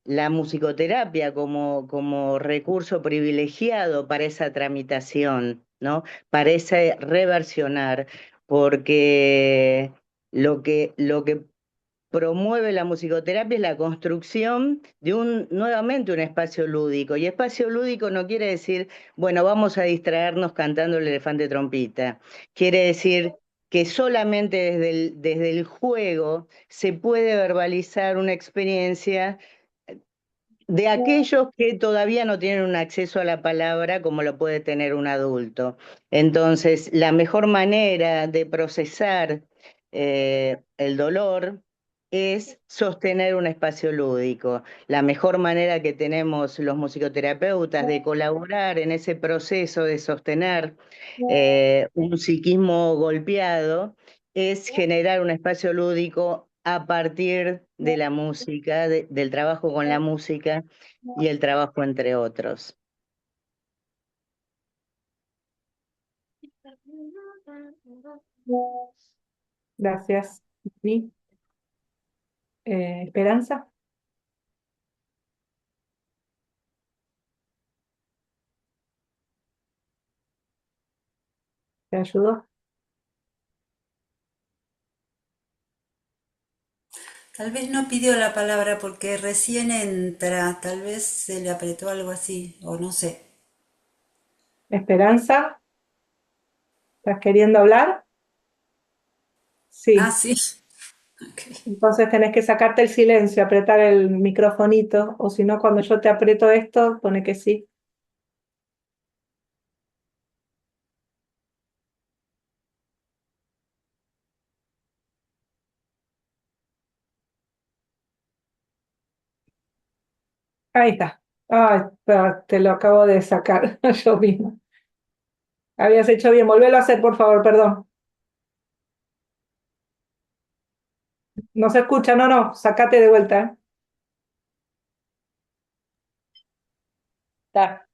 la musicoterapia como recurso privilegiado para esa tramitación, ¿no? Para ese reversionar, porque lo que promueve la musicoterapia es la construcción de nuevamente un espacio lúdico. Y espacio lúdico no quiere decir, bueno, vamos a distraernos cantando el elefante trompita. Quiere decir que solamente desde el juego se puede verbalizar una experiencia de aquellos que todavía no tienen un acceso a la palabra como lo puede tener un adulto. Entonces, la mejor manera de procesar el dolor es sostener un espacio lúdico. La mejor manera que tenemos los musicoterapeutas de colaborar en ese proceso de sostener un psiquismo golpeado es generar un espacio lúdico a partir de la música, del trabajo con la música y el trabajo entre otros. Gracias. ¿Y, Esperanza? ¿Te ayudo? Tal vez no pidió la palabra porque recién entra, tal vez se le apretó algo así, o no sé. ¿Esperanza? ¿Estás queriendo hablar? Ah, Sí. sí. Ok. Entonces tenés que sacarte el silencio, apretar el microfonito, o si no, cuando yo te aprieto esto, pone que sí. Ahí está. Ay, te lo acabo de sacar yo misma. Habías hecho bien. Volvelo a hacer, por favor, perdón. No se escucha, no, sacate de vuelta, ¿eh? Está.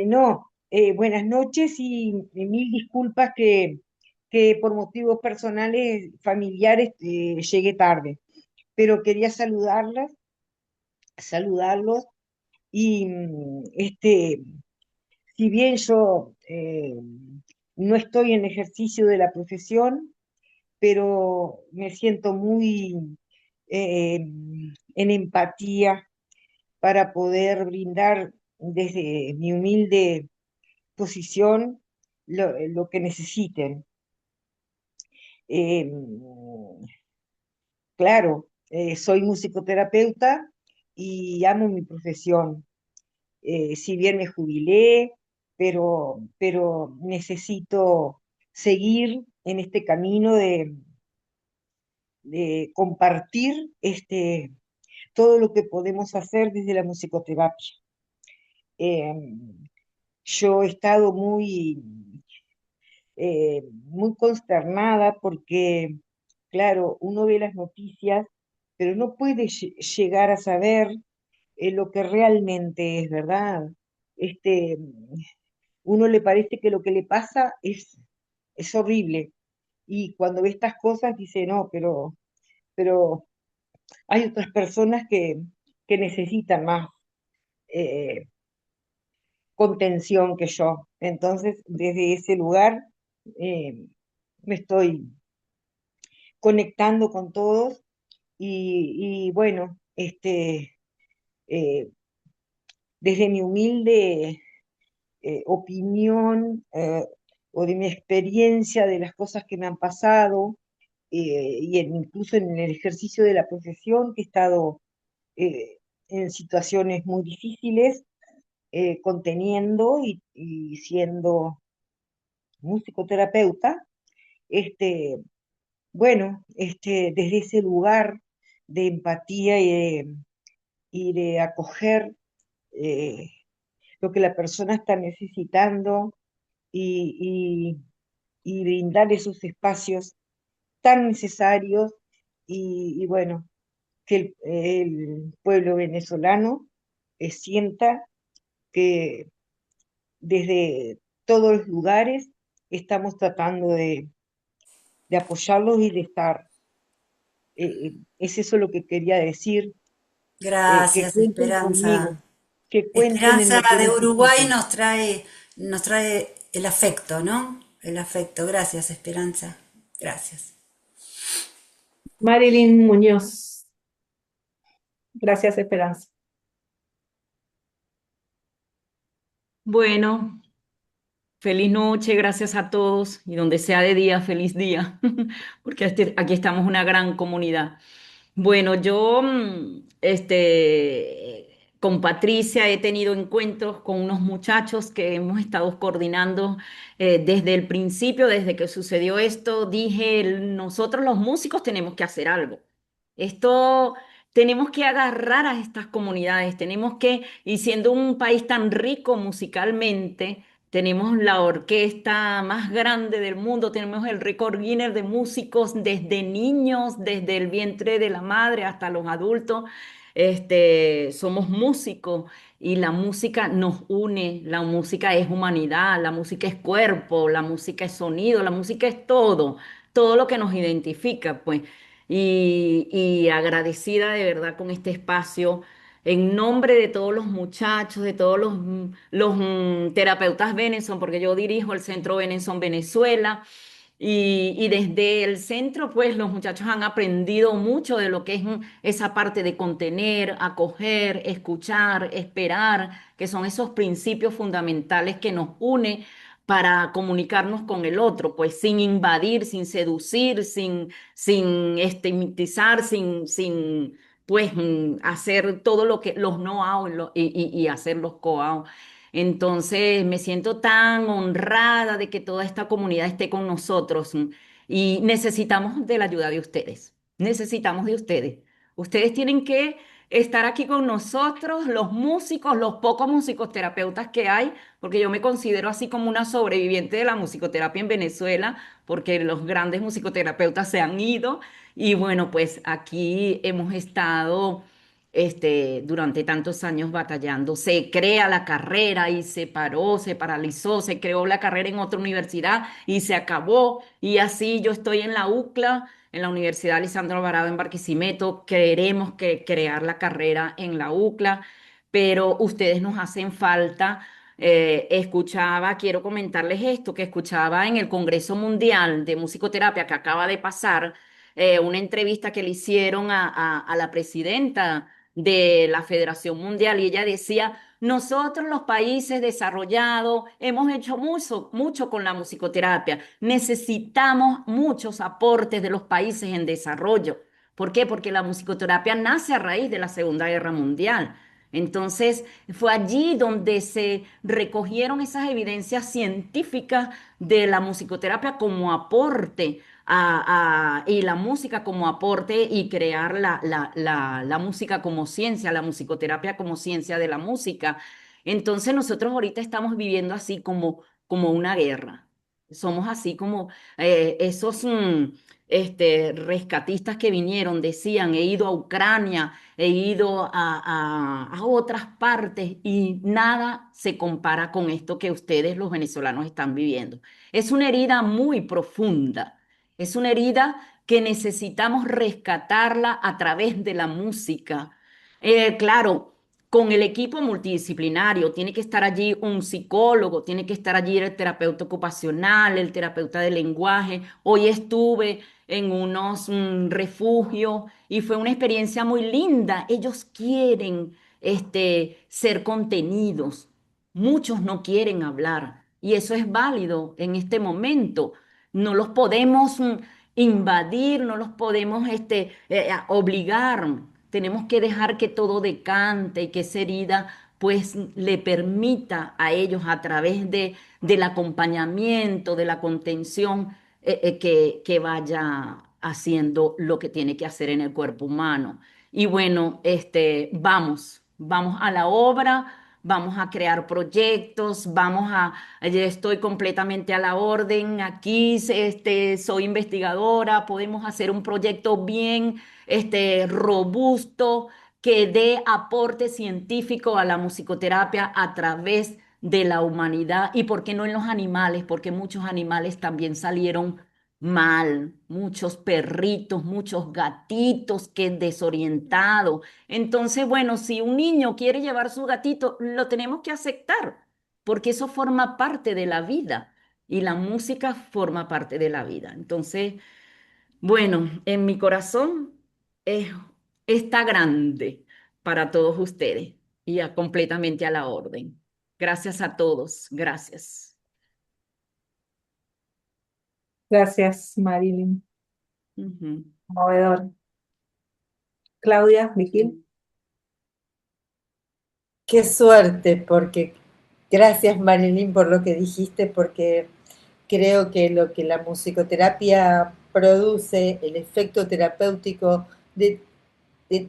No, buenas noches y mil disculpas que por motivos personales, familiares, llegué tarde, pero quería saludarlos y si bien yo no estoy en ejercicio de la profesión, pero me siento muy eh, en empatía para poder brindar desde mi humilde posición lo que necesiten. Eh, claro, soy musicoterapeuta y amo mi profesión. Si bien me jubilé, pero necesito seguir en este camino de compartir todo lo que podemos hacer desde la musicoterapia. Eh, yo he estado muy consternada porque, claro, uno ve las noticias, pero no puede llegar a saber lo que realmente es, ¿verdad? Este, uno le parece que lo que le pasa es horrible. Y cuando ve estas cosas dice, no, pero hay otras personas que necesitan más eh, contención que yo. Entonces, desde ese lugar eh, me estoy conectando con todos y bueno, eh, desde mi humilde opinión o de mi experiencia de las cosas que me han pasado incluso en el ejercicio de la profesión que he estado en situaciones muy difíciles, conteniendo y siendo musicoterapeuta, este, bueno, desde ese lugar de empatía y de acoger eh, lo que la persona está necesitando y, y brindar esos espacios tan necesarios y bueno, que el pueblo venezolano sienta que desde todos los lugares estamos tratando de apoyarlos y de estar. Es eso lo que quería decir, que Gracias, cuenten conmigo, Esperanza. que cuenten en Esperanza lo que de Uruguay necesiten. nos trae el afecto, ¿no? El afecto. Gracias, Esperanza. Gracias. Marilyn Muñoz. Gracias, Esperanza. Bueno, feliz noche, gracias a todos y donde sea de día, feliz día, porque aquí estamos una gran comunidad. Bueno, yo con Patricia he tenido encuentros con unos muchachos que hemos estado coordinando desde el principio, desde que sucedió esto, dije, nosotros los músicos tenemos que hacer algo. Esto tenemos que agarrar a estas comunidades, tenemos que, y siendo un país tan rico musicalmente, tenemos la orquesta más grande del mundo, tenemos el récord Guinness de músicos desde niños, desde el vientre de la madre hasta los adultos. Somos músicos y la música nos une, la música es humanidad, la música es cuerpo, la música es sonido, la música es todo, todo lo que nos identifica, pues. Y agradecida de verdad con este espacio en nombre de todos los muchachos, de todos los terapeutas Benenson, porque yo dirijo el Centro Benenson Venezuela, y desde el centro, pues los muchachos han aprendido mucho de lo que es esa parte de contener, acoger, escuchar, esperar, que son esos principios fundamentales que nos unen para comunicarnos con el otro, pues sin invadir, sin seducir, sin estigmatizar, sin pues hacer todo lo que los no-ao y hacer los co-ao. Entonces me siento tan honrada de que toda esta comunidad esté con nosotros y necesitamos de la ayuda de ustedes. Necesitamos de ustedes. Ustedes tienen que estar aquí con nosotros, los músicos, los pocos musicoterapeutas que hay, porque yo me considero así como una sobreviviente de la musicoterapia en Venezuela, porque los grandes musicoterapeutas se han ido y bueno, pues aquí hemos estado durante tantos años batallando. Se crea la carrera y se paró, se paralizó, se creó la carrera en otra universidad y se acabó. Y así yo estoy en la UCLA, en la Universidad Lisandro Alvarado en Barquisimeto. Queremos crear la carrera en la UCLA, pero ustedes nos hacen falta. Quiero comentarles esto, que escuchaba en el Congreso Mundial de Musicoterapia que acaba de pasar, una entrevista que le hicieron a la presidenta de la Federación Mundial y ella decía, nosotros los países desarrollados hemos hecho mucho, mucho con la musicoterapia, necesitamos muchos aportes de los países en desarrollo, ¿Por qué? Porque la musicoterapia nace a raíz de la Segunda Guerra Mundial. Entonces, fue allí donde se recogieron esas evidencias científicas de la musicoterapia como aporte y la música como aporte y crear la música como ciencia, la musicoterapia como ciencia de la música. Entonces, nosotros ahorita estamos viviendo así como una guerra. Somos así como esos rescatistas que vinieron, decían, he ido a Ucrania, he ido a otras partes y nada se compara con esto que ustedes, los venezolanos, están viviendo. Es una herida muy profunda, es una herida que necesitamos rescatarla a través de la música. Claro, con el equipo multidisciplinario, tiene que estar allí un psicólogo, tiene que estar allí el terapeuta ocupacional, el terapeuta de lenguaje. Hoy estuve en unos refugios y fue una experiencia muy linda. Ellos quieren ser contenidos. Muchos no quieren hablar y eso es válido en este momento. No los podemos invadir, no los podemos obligar. Tenemos que dejar que todo decante y que esa herida pues le permita a ellos a través del acompañamiento, de la contención, que vaya haciendo lo que tiene que hacer en el cuerpo humano. Y bueno, vamos a la obra, vamos a crear proyectos, yo estoy completamente a la orden, aquí soy investigadora, podemos hacer un proyecto bien robusto que dé aporte científico a la musicoterapia a través de la humanidad y por qué no en los animales, porque muchos animales también salieron mal, muchos perritos, muchos gatitos que desorientados. Entonces, bueno, si un niño quiere llevar su gatito, lo tenemos que aceptar, porque eso forma parte de la vida y la música forma parte de la vida. Entonces, bueno, en mi corazón es- está grande para todos ustedes y completamente a la orden. Gracias a todos, gracias. Gracias, Marilyn. Ujú. Movedor. Claudia, Vigil. Qué suerte, porque gracias Marilyn por lo que dijiste, porque creo que lo que la musicoterapia produce, el efecto terapéutico de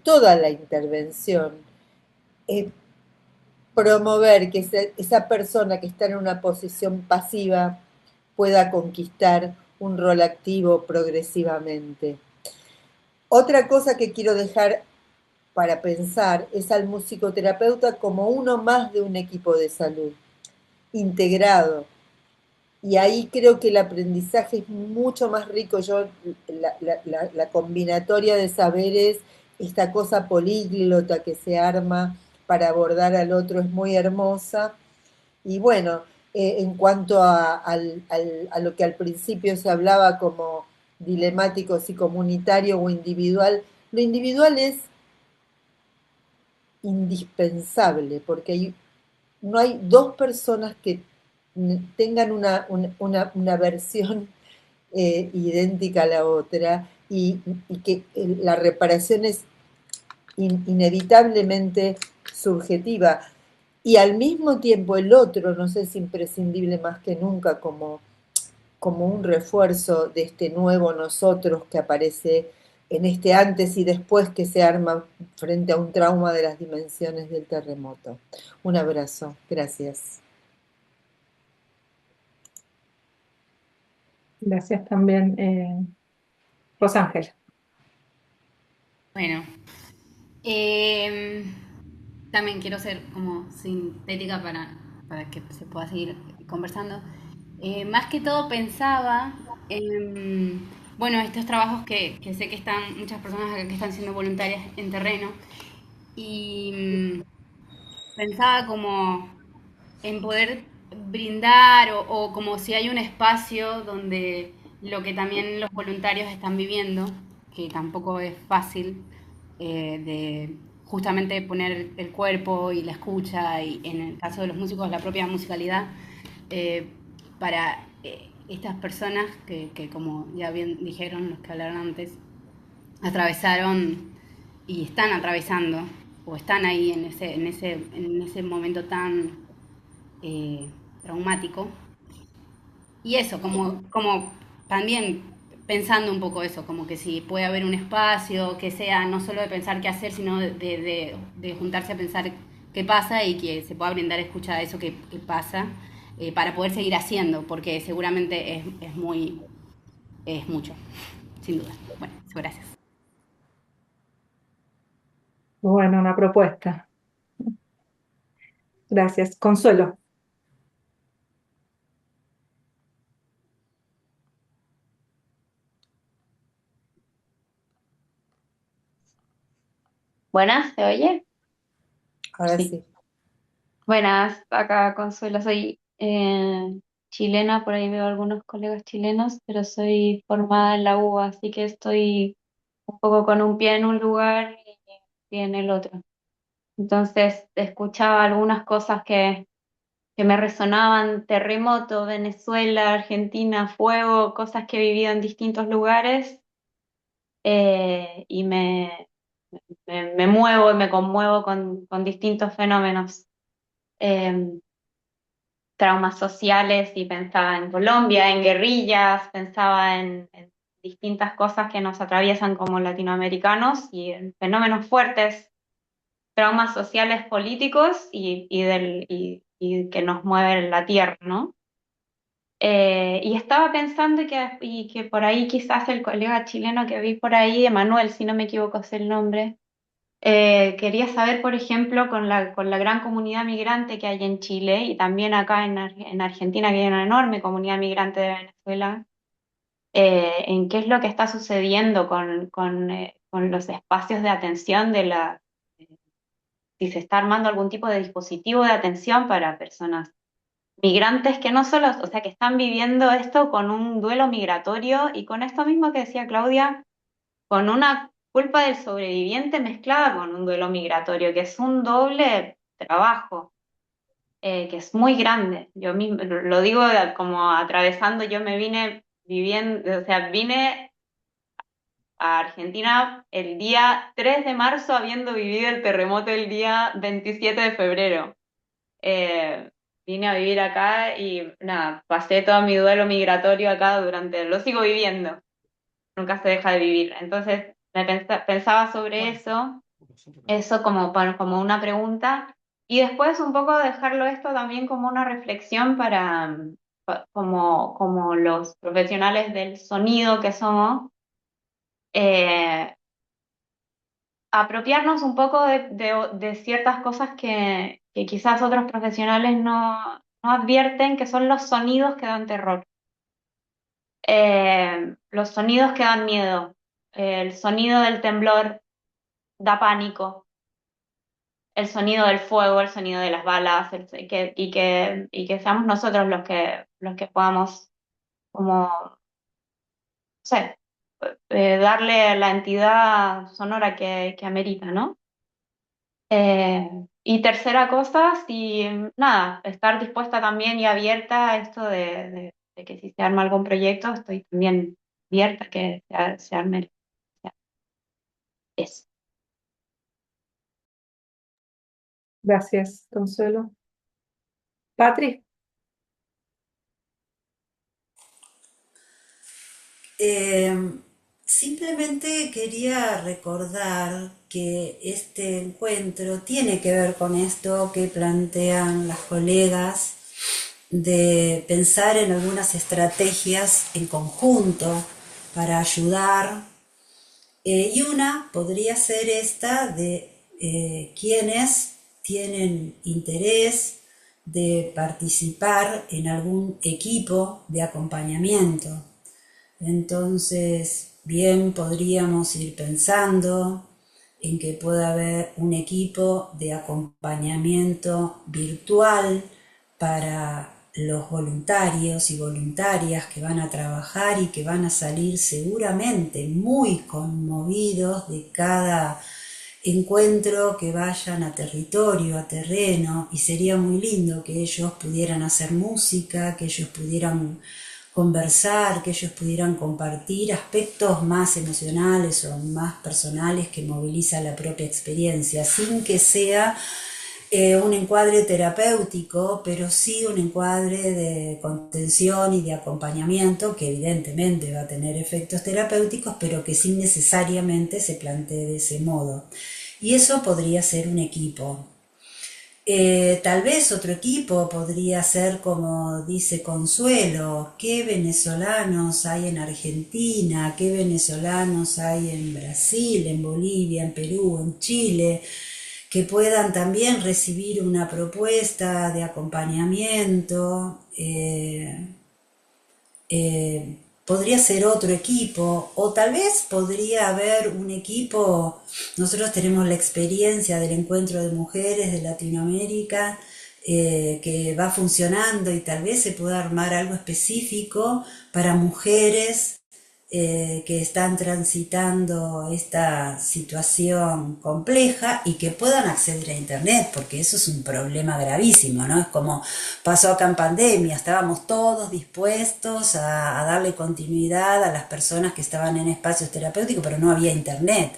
toda la intervención, es promover que esa persona que está en una posición pasiva pueda conquistar un rol activo progresivamente. Otra cosa que quiero dejar para pensar es al musicoterapeuta como uno más de un equipo de salud, integrado. Y ahí creo que el aprendizaje es mucho más rico. La combinatoria de saberes, esta cosa políglota que se arma para abordar al otro es muy hermosa. Y bueno, en cuanto a lo que al principio se hablaba como dilemático, si comunitario o individual, lo individual es indispensable, porque no hay dos personas que tengan una versión idéntica a la otra y que la reparación es inevitablemente subjetiva. Y al mismo tiempo el otro nos es imprescindible más que nunca como un refuerzo de este nuevo nosotros que aparece en este antes y después que se arma frente a un trauma de las dimensiones del terremoto. Un abrazo, gracias. Gracias también, Rosángel. Bueno, también quiero ser como sintética para que se pueda seguir conversando. Más que todo pensaba en, bueno, estos trabajos que sé que están muchas personas acá que están siendo voluntarias en terreno y pensaba como en poder brindar o como si hay un espacio donde lo que también los voluntarios están viviendo, que tampoco es fácil, de justamente poner el cuerpo y la escucha y en el caso de los músicos la propia musicalidad, para estas personas que como ya bien dijeron los que hablaron antes, atravesaron y están atravesando, o están ahí en ese momento tan traumático. Y eso, como también pensando un poco eso, como que si puede haber un espacio que sea no solo de pensar qué hacer, sino de juntarse a pensar qué pasa y que se pueda brindar escucha a eso que pasa, para poder seguir haciendo, porque seguramente es mucho, sin duda. Bueno, gracias. Bueno, una propuesta. Gracias. Consuelo. Buenas, ¿se oye? Ahora Sí. sí. Buenas, acá Consuelo, soy chilena, por ahí veo algunos colegas chilenos, pero soy formada en la UBA, así que estoy un poco con un pie en un lugar y un pie en el otro. Entonces, escuchaba algunas cosas que me resonaban: terremoto, Venezuela, Argentina, fuego, cosas que he vivido en distintos lugares, y me muevo y me conmuevo con distintos fenómenos. em, Traumas sociales, y pensaba en Colombia, en guerrillas, pensaba en distintas cosas que nos atraviesan como latinoamericanos y en fenómenos fuertes, traumas sociales políticos y que nos mueven la tierra, ¿no? Y estaba pensando que por ahí quizás el colega chileno que vi por ahí, Emanuel, si no me equivoco es el nombre. Quería saber, por ejemplo, con la gran comunidad migrante que hay en Chile y también acá en Argentina, que hay una enorme comunidad migrante de Venezuela, en qué es lo que está sucediendo con los espacios de atención si se está armando algún tipo de dispositivo de atención para personas migrantes que no solo, o sea, que están viviendo esto con un duelo migratorio y con esto mismo que decía Claudia, con una culpa del sobreviviente mezclada con un duelo migratorio, que es un doble trabajo, que es muy grande. Yo mismo, lo digo como atravesando, yo me vine viviendo, o sea, vine a Argentina el día 3 de marzo, habiendo vivido el terremoto el día 27 de febrero. Eh, Vine a vivir acá y nada, pasé todo mi duelo migratorio acá lo sigo viviendo, nunca se deja de vivir. Entonces pensaba sobre eso como una pregunta, y después un poco dejarlo esto también como una reflexión como los profesionales del sonido que somos, eh, apropiarnos un poco de ciertas cosas que quizás otros profesionales no advierten, que son los sonidos que dan terror. Los sonidos que dan miedo. El sonido del temblor da pánico. El sonido del fuego, el sonido de las balas, y que seamos nosotros los que podamos, como, no sé, darle la entidad sonora que amerita, ¿no? Y tercera cosa, si nada, estar dispuesta también y abierta a esto de que si se arma algún proyecto, estoy también abierta a que se arme eso. Gracias, Consuelo. Patri. Simplemente quería recordar que este encuentro tiene que ver con esto que plantean las colegas de pensar en algunas estrategias en conjunto para ayudar, y una podría ser esta de quienes tienen interés de participar en algún equipo de acompañamiento. Entonces, bien podríamos ir pensando en que pueda haber un equipo de acompañamiento virtual para los voluntarios y voluntarias que van a trabajar y que van a salir seguramente muy conmovidos de cada encuentro que vayan a territorio, a terreno, y sería muy lindo que ellos pudieran hacer música, que ellos pudieran conversar, que ellos pudieran compartir aspectos más emocionales o más personales que movilizan la propia experiencia, sin que sea un encuadre terapéutico, pero sí un encuadre de contención y de acompañamiento que evidentemente va a tener efectos terapéuticos, pero que sin necesariamente se plantee de ese modo. Y eso podría ser un equipo. Tal vez otro equipo podría ser, como dice Consuelo, qué venezolanos hay en Argentina, qué venezolanos hay en Brasil, en Bolivia, en Perú, en Chile, que puedan también recibir una propuesta de acompañamiento. Podría ser otro equipo, o tal vez podría haber un equipo. Nosotros tenemos la experiencia del encuentro de mujeres de Latinoamérica, que va funcionando, y tal vez se pueda armar algo específico para mujeres que están transitando esta situación compleja y que puedan acceder a Internet, porque eso es un problema gravísimo, ¿no? Es como pasó acá en pandemia, estábamos todos dispuestos a darle continuidad a las personas que estaban en espacios terapéuticos, pero no había Internet.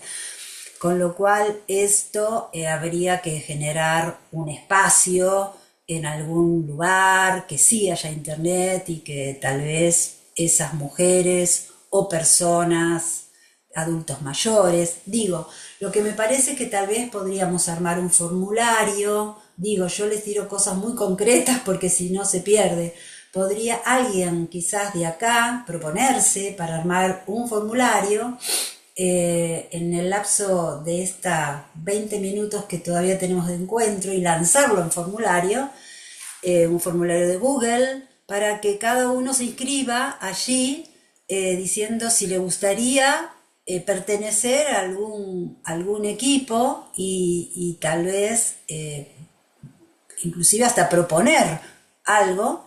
Con lo cual esto habría que generar un espacio en algún lugar que sí haya Internet y que tal vez esas mujeres o personas, adultos mayores, digo, lo que me parece es que tal vez podríamos armar un formulario, digo, yo les tiro cosas muy concretas porque si no se pierde. Podría alguien quizás de acá proponerse para armar un formulario en el lapso de estos 20 minutos que todavía tenemos de encuentro, y lanzarlo en formulario, un formulario de Google, para que cada uno se inscriba allí diciendo si le gustaría pertenecer a algún equipo y tal vez inclusive hasta proponer algo,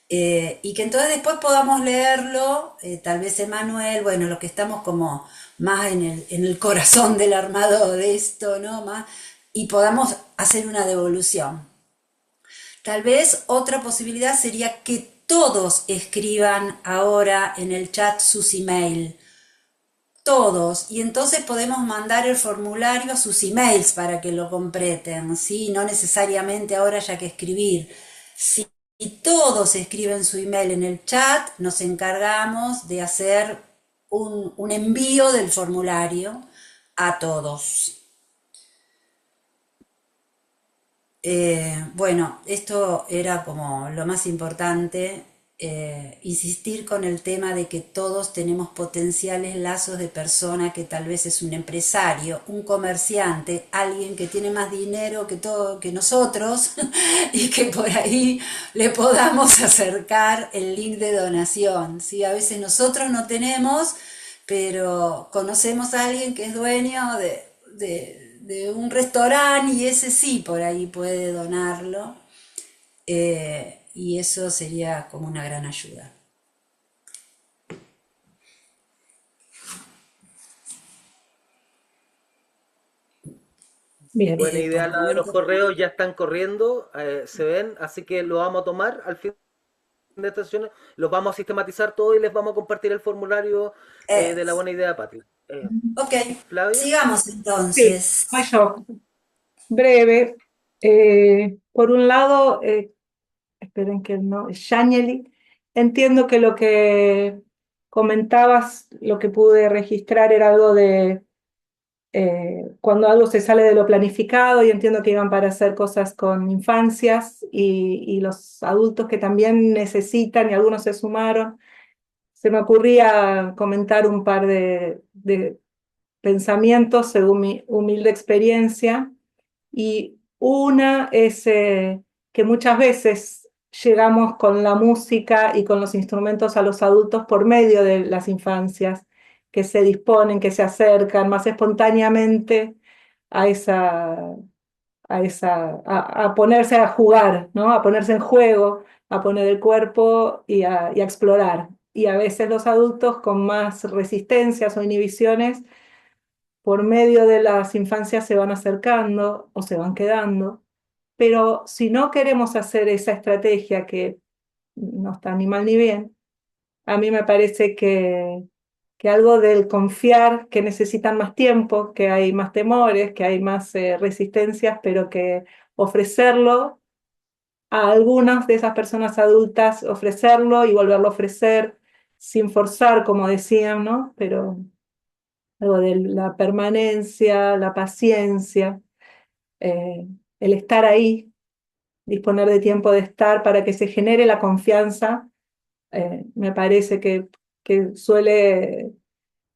y que entonces después podamos leerlo, tal vez Emanuel, bueno, los que estamos como más en el corazón del armado de esto, ¿no? Más, y podamos hacer una devolución. Tal vez otra posibilidad sería que todos escriban ahora en el chat sus emails, todos, y entonces podemos mandar el formulario a sus emails para que lo completen, ¿sí? No necesariamente ahora haya que escribir. Si todos escriben su email en el chat, nos encargamos de hacer un envío del formulario a todos. Bueno, esto era como lo más importante, insistir con el tema de que todos tenemos potenciales lazos de persona, que tal vez es un empresario, un comerciante, alguien que tiene más dinero que nosotros y que por ahí le podamos acercar el link de donación, ¿sí? A veces nosotros no tenemos, pero conocemos a alguien que es dueño de un restaurante, y ese sí por ahí puede donarlo, y eso sería como una gran ayuda. Bien. Buena Por idea, el la de los momento, correos ya están corriendo, se ven, así que lo vamos a tomar al fin de esta sesión, los vamos a sistematizar todo y les vamos a compartir el formulario de la buena idea, Pati. ok, Flavia. sigamos Sí, entonces. voy yo. Breve. Por un lado, esperen que no, Shanyeli, entiendo que lo que comentabas, lo que pude registrar era algo de cuando algo se sale de lo planificado, y entiendo que iban para hacer cosas con infancias y los adultos que también necesitan, y algunos se sumaron. Se me ocurría comentar un par de pensamientos según mi humilde experiencia, y una es que muchas veces llegamos con la música y con los instrumentos a los adultos por medio de las infancias, que se disponen, que se acercan más espontáneamente a a ponerse a jugar, ¿no? A ponerse en juego, a poner el cuerpo y a explorar. Y a veces los adultos con más resistencias o inhibiciones por medio de las infancias se van acercando o se van quedando. Pero si no queremos hacer esa estrategia, que no está ni mal ni bien, A mí me parece que algo del confiar, que necesitan más tiempo, que hay más temores, que hay más resistencias, pero que ofrecerlo a algunas de esas personas adultas, ofrecerlo y volverlo a ofrecer sin forzar, como decían, ¿no? Pero algo de la permanencia, la paciencia, eh, el estar ahí, disponer de tiempo de estar para que se genere la confianza, me parece que suele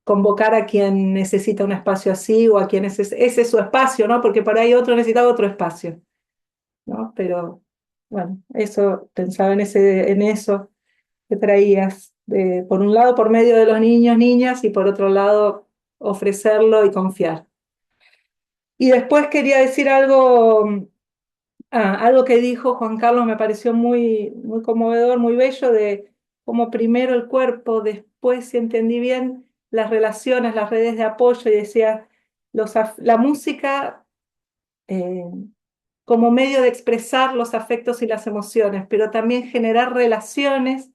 convocar a quien necesita un espacio así o a quien ese es su espacio, ¿no? Porque por ahí otro necesita otro espacio, ¿no? Pero bueno, eso, pensaba en eso que traías, por un lado por medio de los niños, niñas, y por otro lado ofrecerlo y confiar. Y después quería decir algo que dijo Juan Carlos, me pareció muy, muy conmovedor, muy bello, de cómo primero el cuerpo, después, si entendí bien, las relaciones, las redes de apoyo, y decía, la música eh, como medio de expresar los afectos y las emociones, pero también generar relaciones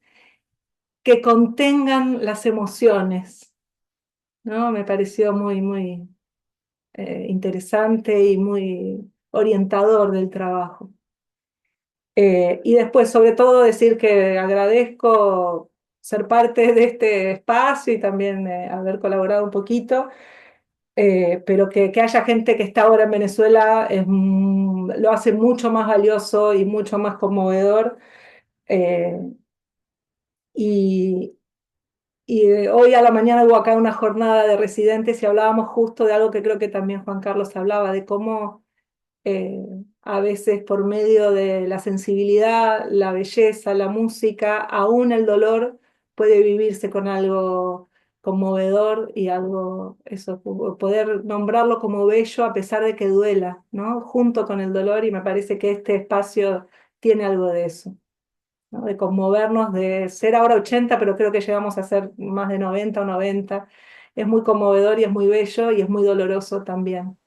que contengan las emociones, ¿no? Me pareció muy, muy interesante y muy orientador del trabajo. Y después, sobre todo, decir que agradezco ser parte de este espacio y también haber colaborado un poquito, pero que haya gente que está ahora en Venezuela lo hace mucho más valioso y mucho más conmovedor. eh, y, Hoy a la mañana hubo acá una jornada de residentes y hablábamos justo de algo que creo que también Juan Carlos hablaba, de cómo eh, a veces por medio de la sensibilidad, la belleza, la música, aún el dolor puede vivirse con algo conmovedor y algo, eso, poder nombrarlo como bello a pesar de que duela, ¿no? Junto con el dolor, y me parece que este espacio tiene algo de eso, ¿no? De conmovernos, de ser ahora 80, pero creo que llegamos a ser más de 90 o 90. Es muy conmovedor y es muy bello y es muy doloroso también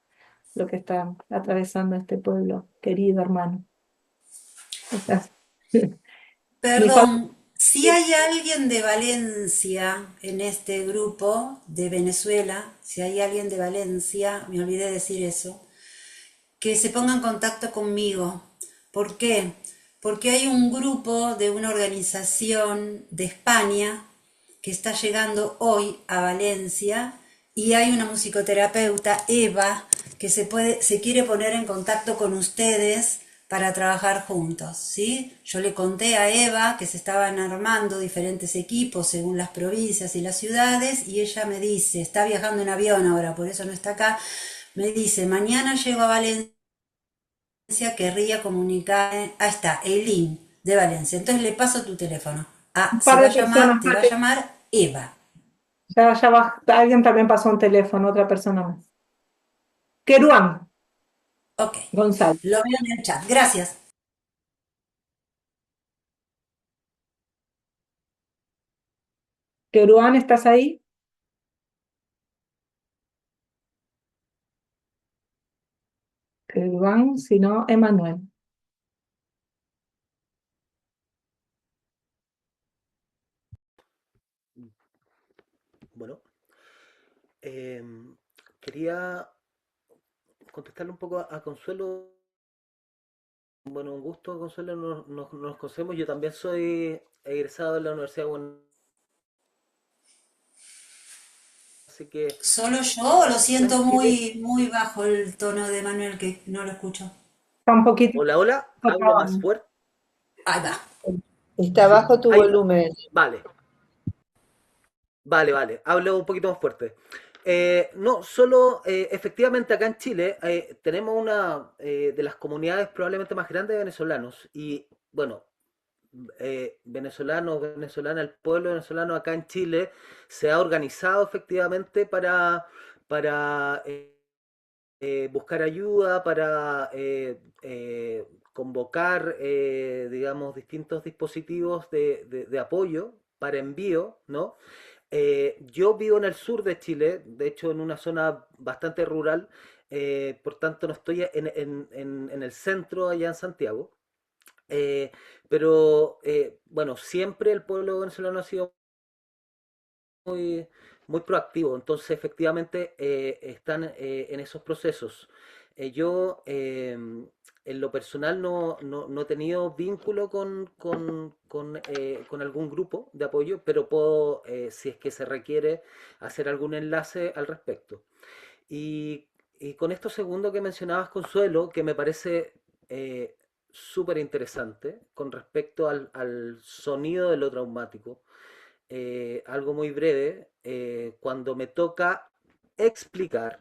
lo que está atravesando este pueblo, querido hermano. Estás- Mi falta. Perdón, si hay alguien de Valencia en este grupo de Venezuela, si hay alguien de Valencia, me olvidé decir eso, que se ponga en contacto conmigo. ¿Por qué? Porque hay un grupo de una organización de España que está llegando hoy a Valencia y hay una musicoterapeuta, Eva, que se quiere poner en contacto con ustedes para trabajar juntos, ¿sí? Yo le conté a Eva que se estaban armando diferentes equipos según las provincias y las ciudades y ella me dice, está viajando en avión ahora, por eso no está acá, me dice, mañana llego a Valencia, querría comunicar, ahí está, Eileen de Valencia, entonces le paso tu teléfono. Ah, Un par de personas te más. va a llamar Eva. Ya alguien también pasó un teléfono, otra persona más. Keruán Ok, González. lo veo en el chat, gracias. Keruán, ¿estás ahí? Keruán, si no, Emanuel. Bueno, quería contestarle un poco a Consuelo. Bueno, un gusto, Consuelo, nos conocemos. Yo también soy egresado de la Universidad de Buenos Aires, así que ¿Solo yo o lo acá en siento Chile. muy, muy bajo el tono de Manuel que no lo escucho? Está un poquito. Hola, hola, hablo más fuerte. Ahí va. Está bajo tu Ahí, volumen. vale, vale, hablo un poquito más fuerte. No, solo efectivamente acá en Chile tenemos una de las comunidades probablemente más grandes de venezolanos y bueno, venezolanos, venezolana, el pueblo venezolano acá en Chile se ha organizado efectivamente para buscar ayuda, para convocar, digamos, distintos dispositivos de apoyo para envío, ¿no? Yo vivo en el sur de Chile, de hecho en una zona bastante rural, por tanto no estoy en el centro allá en Santiago, pero bueno, siempre el pueblo venezolano ha sido muy, muy proactivo. Entonces, efectivamente, están en esos procesos. Yo, en lo personal, no he tenido vínculo con algún grupo de apoyo, pero puedo, si es que se requiere, hacer algún enlace al respecto. Y, y con esto segundo que mencionabas, Consuelo, que me parece súper interesante con respecto al sonido de lo traumático, algo muy breve, cuando me toca explicar,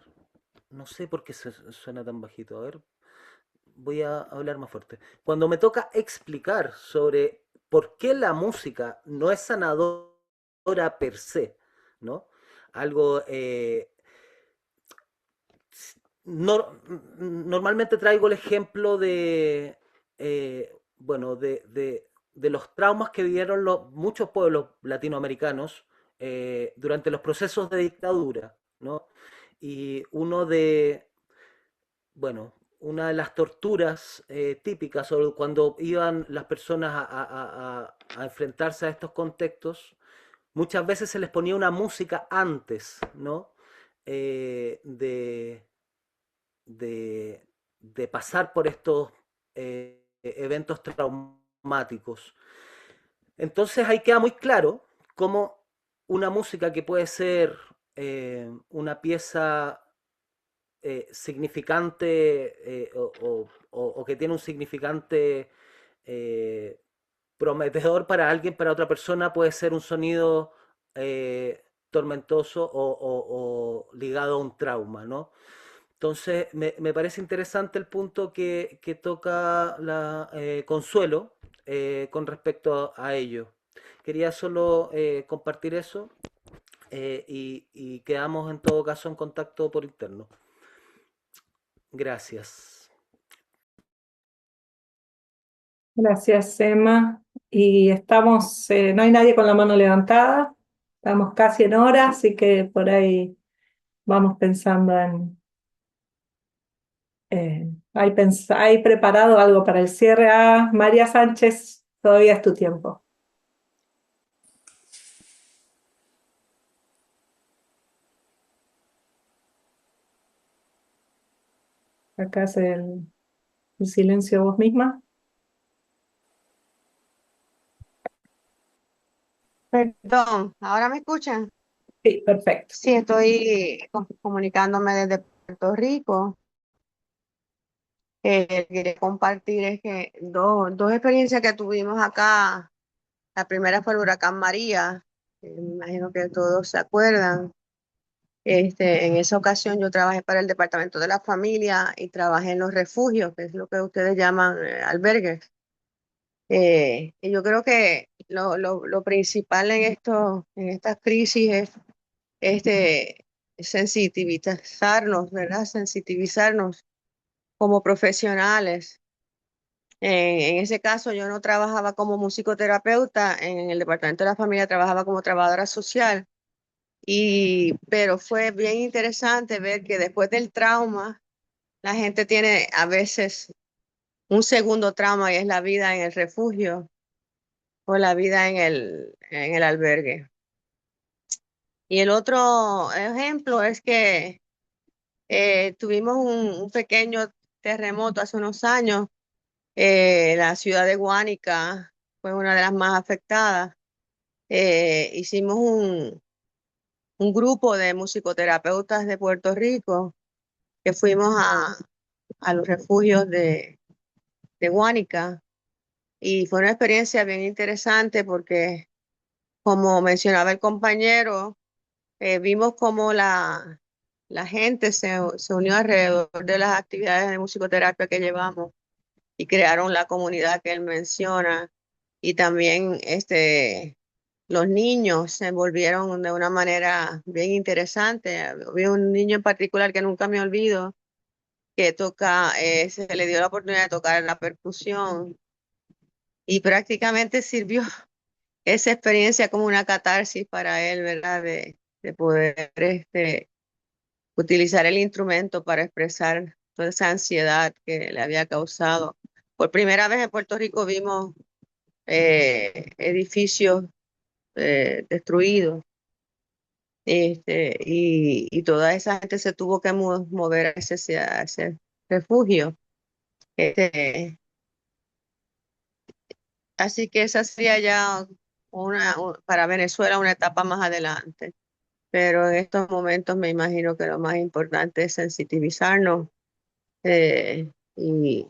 no sé por qué suena tan bajito, a ver, voy a hablar más fuerte. Cuando me toca explicar sobre por qué la música no es sanadora per se, ¿no? Algo, normalmente traigo el ejemplo de, bueno, de los traumas que vivieron muchos pueblos latinoamericanos durante los procesos de dictadura, ¿no? Y bueno, una de las torturas típicas, o cuando iban las personas a enfrentarse a estos contextos, muchas veces se les ponía una música antes, ¿no? De, de pasar por estos eventos traumáticos. Entonces ahí queda muy claro cómo una música que puede ser una pieza significante o que tiene un significante eh, prometedor para alguien, para otra persona, puede ser un sonido tormentoso o ligado a un trauma, ¿no? Entonces, me parece interesante el punto que toca la Consuelo con respecto a ello. Quería solo compartir eso y quedamos en todo caso en contacto por interno. Gracias. Gracias, Emma. Y estamos, no hay nadie con la mano levantada, estamos casi en hora, así que por ahí vamos pensando en, ¿hay preparado algo para el cierre? Ah, María Sánchez, todavía es tu tiempo. Acá es el silencio vos misma. Perdón, ¿ahora me escuchan? Sí, perfecto. Sí, estoy comunicándome desde Puerto Rico. Quería compartir es que dos experiencias que tuvimos acá. La primera fue el huracán María, que me imagino que todos se acuerdan. En esa ocasión yo trabajé para el Departamento de la Familia y trabajé en los refugios, que es lo que ustedes llaman albergues. Y yo creo que lo principal en estas crisis es sensitivizarnos, ¿verdad? Sensitivizarnos como profesionales. En ese caso yo no trabajaba como musicoterapeuta, en el Departamento de la Familia trabajaba como trabajadora social, pero fue bien interesante ver que después del trauma, la gente tiene a veces un segundo trauma y es la vida en el refugio o la vida en el albergue. Y el otro ejemplo es que tuvimos un pequeño terremoto hace unos años. La ciudad de Guánica fue una de las más afectadas. Hicimos un grupo de musicoterapeutas de Puerto Rico que fuimos a los refugios de Guánica y fue una experiencia bien interesante porque, como mencionaba el compañero, vimos cómo la gente se unió alrededor de las actividades de musicoterapia que llevamos y crearon la comunidad que él menciona. Y también los niños se envolvieron de una manera bien interesante. Había un niño en particular que nunca me olvido, que se le dio la oportunidad de tocar la percusión y prácticamente sirvió esa experiencia como una catarsis para él, ¿verdad? De poder utilizar el instrumento para expresar toda esa ansiedad que le había causado. Por primera vez en Puerto Rico vimos edificios destruidos y toda esa gente se tuvo que mover a ese refugio. Este, así que esa sería ya para Venezuela una etapa más adelante. Pero en estos momentos me imagino que lo más importante es sensitivizarnos eh, y,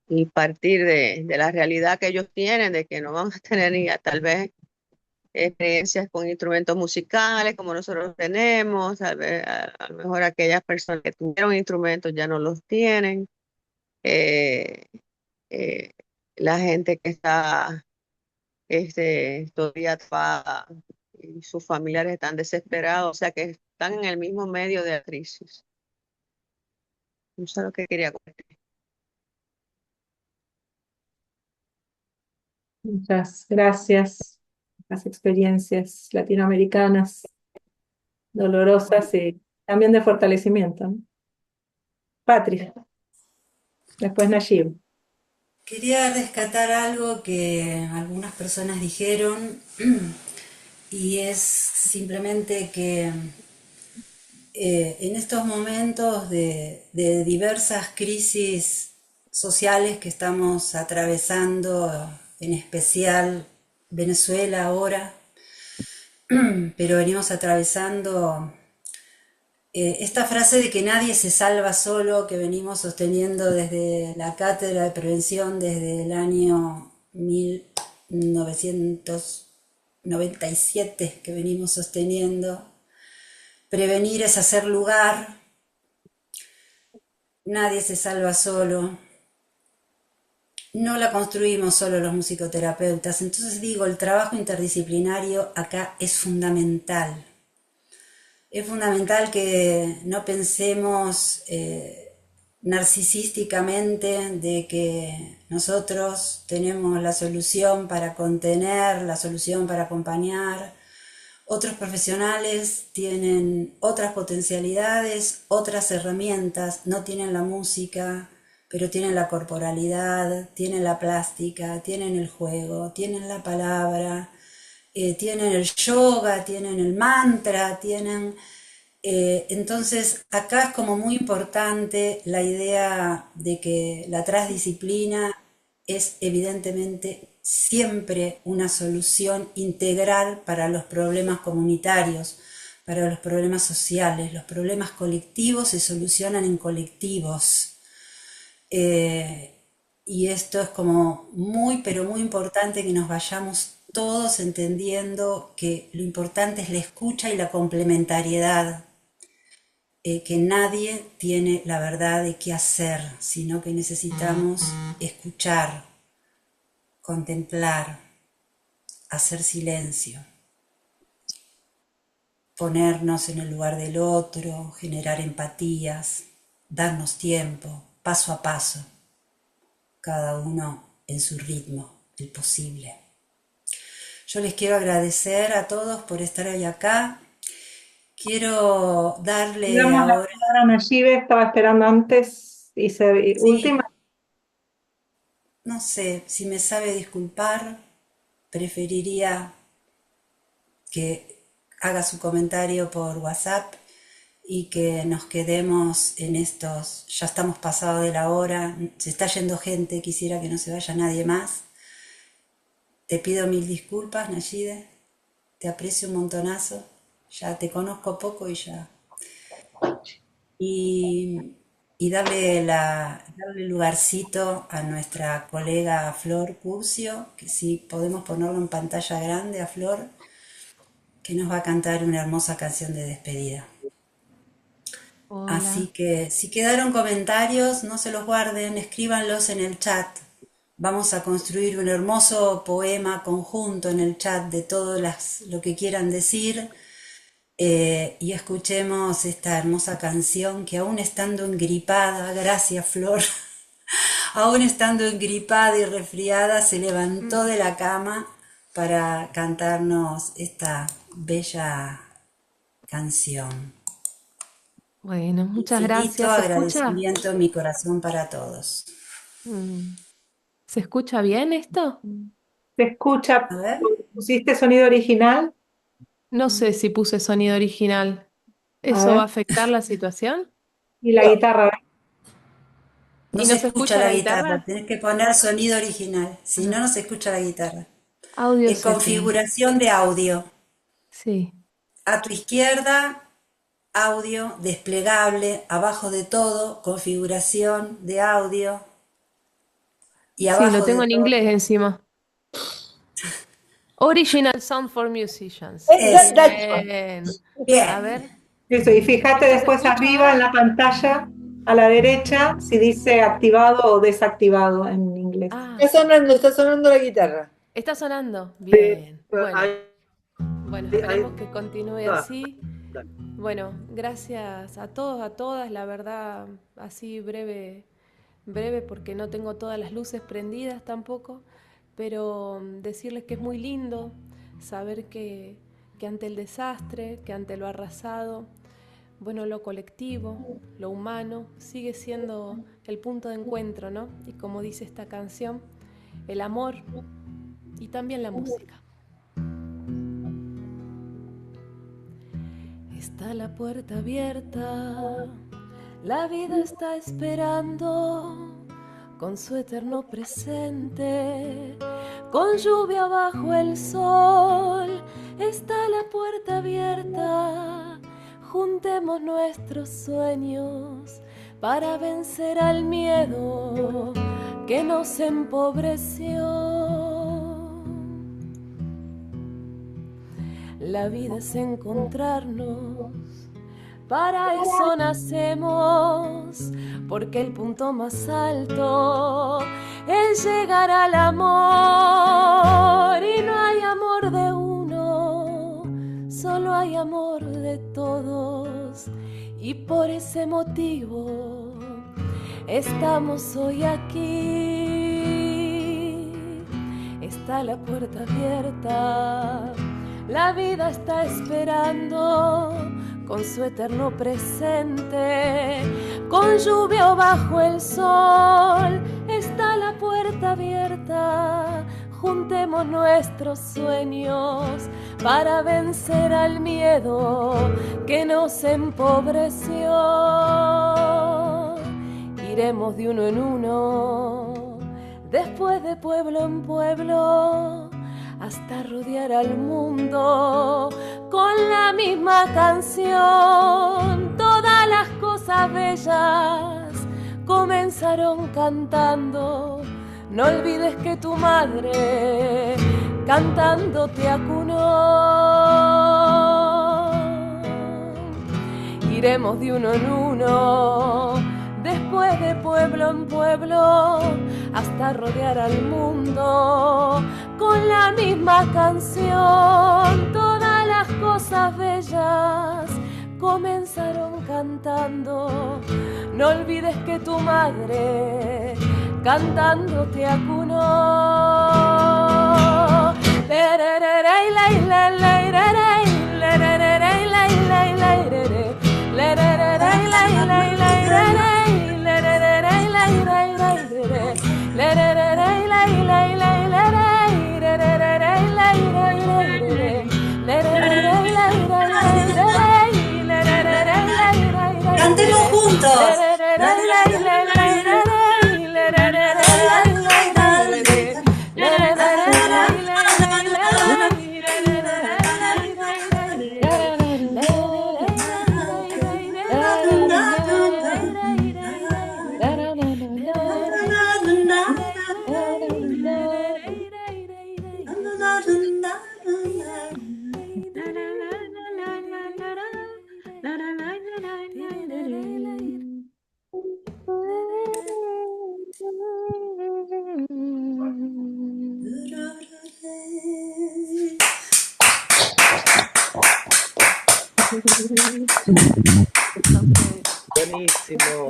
y partir de la realidad que ellos tienen, de que no van a tener ya tal vez experiencias con instrumentos musicales como nosotros tenemos, tal vez a lo mejor aquellas personas que tuvieron instrumentos ya no los tienen. eh, eh, la gente que está todavía atrapada y sus familiares están desesperados, o sea que están en el mismo medio de la crisis. Eso es lo que quería comentar. Muchas gracias. Las experiencias latinoamericanas dolorosas y también de fortalecimiento, ¿no? Patria, después Nayib. Quería rescatar algo que algunas personas dijeron y es simplemente que en estos momentos de diversas crisis sociales que estamos atravesando, en especial Venezuela ahora, pero venimos atravesando esta frase de que nadie se salva solo, que venimos sosteniendo desde la Cátedra de Prevención desde el año 1997, que venimos sosteniendo. Prevenir es hacer lugar, nadie se salva solo, no la construimos solo los musicoterapeutas. Entonces digo, el trabajo interdisciplinario acá es fundamental. Es fundamental que no pensemos narcisísticamente de que nosotros tenemos la solución para contener, la solución para acompañar. Otros profesionales tienen otras potencialidades, otras herramientas, no tienen la música, pero tienen la corporalidad, tienen la plástica, tienen el juego, tienen la palabra, tienen el yoga, tienen el mantra, tienen... entonces acá es como muy importante la idea de que la transdisciplina es evidentemente siempre una solución integral para los problemas comunitarios, para los problemas sociales. Los problemas colectivos se solucionan en colectivos. Y esto es como muy, pero muy importante que nos vayamos todos entendiendo que lo importante es la escucha y la complementariedad, que nadie tiene la verdad de qué hacer, sino que necesitamos escuchar, contemplar, hacer silencio, ponernos en el lugar del otro, generar empatías, darnos tiempo, paso a paso, cada uno en su ritmo, el posible. Yo les quiero agradecer a todos por estar hoy acá. Quiero darle Damos la ahora... palabra a Nayib, estaba esperando antes y última. Sí, no sé, si me sabe disculpar, preferiría que haga su comentario por WhatsApp y que nos quedemos en estos, ya estamos pasados de la hora, se está yendo gente, quisiera que no se vaya nadie más. Te pido mil disculpas, Nayide, te aprecio un montonazo, ya te conozco poco y ya. Y darle lugarcito a nuestra colega Flor Curcio, que si podemos ponerlo en pantalla grande a Flor, que nos va a cantar una hermosa canción de despedida. Así Hola. que si quedaron comentarios, no se los guarden, escríbanlos en el chat. Vamos a construir un hermoso poema conjunto en el chat de todo lo que quieran decir, y escuchemos esta hermosa canción que aún estando engripada, gracias Flor, aún estando engripada y resfriada, se levantó de la cama para cantarnos esta bella canción. Bueno, muchas Infinito gracias. ¿Se escucha? agradecimiento en mi corazón para todos. Mm, ¿Se escucha bien esto? ¿Se escucha? A ver. ¿Pusiste sonido original? No sé si puse sonido original. A ¿Eso va a ver. afectar la situación? Y la guitarra. No ¿Y se no se escucha escucha la la guitarra, guitarra? tenés que poner sonido original, si no, Ah, no se escucha la guitarra. audio En settings. configuración de audio. Sí. A tu izquierda, audio desplegable, abajo de todo, configuración de audio y Sí, lo abajo tengo de en todo. inglés encima. Original Sound for Musicians. Eso. That's one. Bien. A Bien. ver, Eso, y fíjate ¿esto se después escucha arriba en ahora? la pantalla, a la derecha, si dice activado o desactivado en inglés. Ah, Está sonando la guitarra. está sonando. Bien. Bueno, Ahí, ahí esperemos que continúe va. así. Dale. Bueno, gracias a todos, a todas. La verdad, así breve, breve, porque no tengo todas las luces prendidas tampoco, pero decirles que es muy lindo saber que ante el desastre, que ante lo arrasado, bueno, lo colectivo, lo humano, sigue siendo el punto de encuentro, ¿no? Y como dice esta canción, el amor y también la música. Está la puerta abierta, la vida está esperando, con su eterno presente, con lluvia bajo el sol. Está la puerta abierta, juntemos nuestros sueños para vencer al miedo que nos empobreció. La vida es encontrarnos, para eso nacemos, porque el punto más alto es llegar al amor. Y no hay amor de uno, solo hay amor de todos. Y por ese motivo estamos hoy aquí. Está la puerta abierta, la vida está esperando, con su eterno presente, con lluvia o bajo el sol. Está la puerta abierta, juntemos nuestros sueños para vencer al miedo que nos empobreció. Iremos de uno en uno, después de pueblo en pueblo, hasta rodear al mundo con la misma canción. Todas las cosas bellas comenzaron cantando. No olvides que tu madre cantando te acunó. Iremos de uno en uno, después de pueblo en pueblo, hasta rodear al mundo con la misma canción. Todas las cosas bellas comenzaron cantando. No olvides que tu madre cantando te acunó. Cantemos juntos. Buenísimo.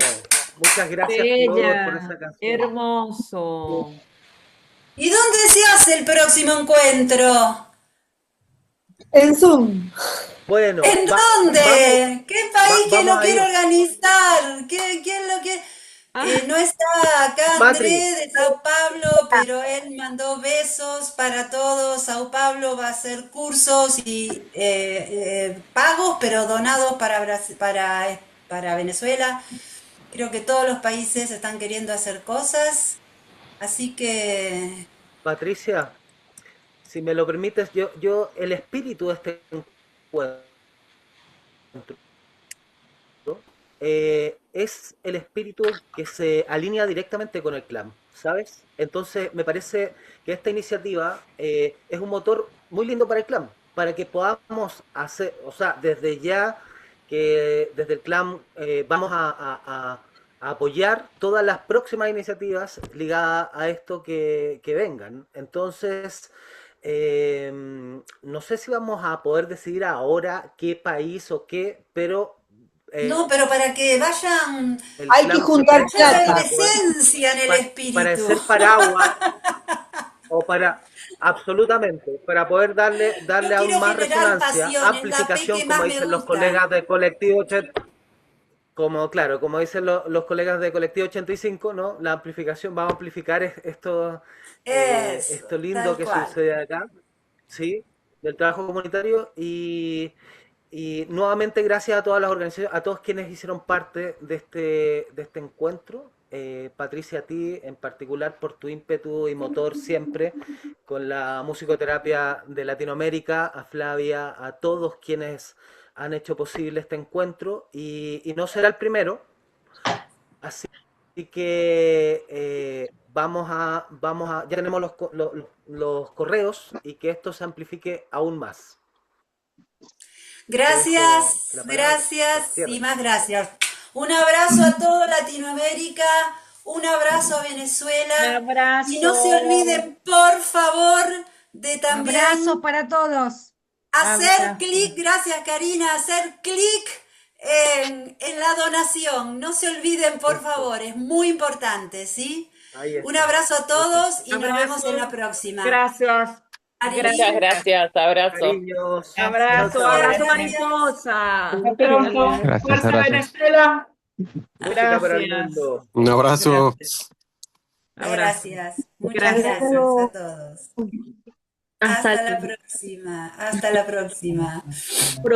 Muchas gracias, Flor, por Bella, esa canción. hermoso. ¿Y dónde se hace el próximo encuentro? En Zoom. Bueno, ¿En vamos, dónde? ¿Qué país que vamos lo a ir. quiere organizar? ¿Quién lo quiere? No está acá Matri, Andrés de Sao Paulo, pero él mandó besos para todos. Sao Paulo va a hacer cursos y pagos, pero donados para Venezuela. Creo que todos los países están queriendo hacer cosas, así que Patricia, si me lo permites, yo el espíritu de este encuentro es el espíritu que se alinea directamente con el clan, ¿sabes? Entonces me parece que esta iniciativa es un motor muy lindo para el clan, para que podamos hacer, o sea, desde ya que desde el clan vamos a apoyar todas las próximas iniciativas ligadas a esto que vengan. Entonces, no sé si vamos a poder decidir ahora qué país o qué, pero no, pero para que vayan, el Hay que clan se juntar presta vaya en para plata. poder, esencia en el para espíritu. ser paraguas o para, absolutamente, para poder Yo darle aún quiero más generar resonancia, pasión, es la P amplificación, que como más me dicen los gusta. colegas del colectivo 80, como claro, como dicen los colegas de colectivo 85, ¿no? La amplificación, vamos a amplificar Eso, esto lindo tal que cual. sucede acá, ¿sí? Del trabajo comunitario y nuevamente gracias a todas las organizaciones, a todos quienes hicieron parte de este encuentro. Patricia, a ti en particular por tu ímpetu y motor siempre con la musicoterapia de Latinoamérica, a Flavia, a todos quienes han hecho posible este encuentro y no será el primero, así que ya tenemos los correos y que esto se amplifique aún más. Te dejo Gracias, la palabra para el gracias y cierre. más gracias. Un abrazo a toda Latinoamérica, un abrazo a Un Venezuela y no se abrazo. olviden, por favor, de Abrazos también para todos. hacer Abrazo. clic, gracias Karina, hacer clic en la donación. No se olviden, por Eso, favor, es muy importante, ¿sí? ahí Un está. abrazo a Eso. todos y nos vemos en la Abrazo. próxima. Gracias. Ari, Muchas Gracias. gracias, abrazo. Cariños. Chao, Abrazo, chao. abrazo gracias. mariposa. Hasta pronto. Gracias, Fuerza abrazos. Venezuela. Música para el Gracias. mundo. Un abrazo. Gracias. Abrazo. Gracias, muchas Gracias. gracias a todos. Hasta Hasta la próxima, hasta la próxima. Pronto.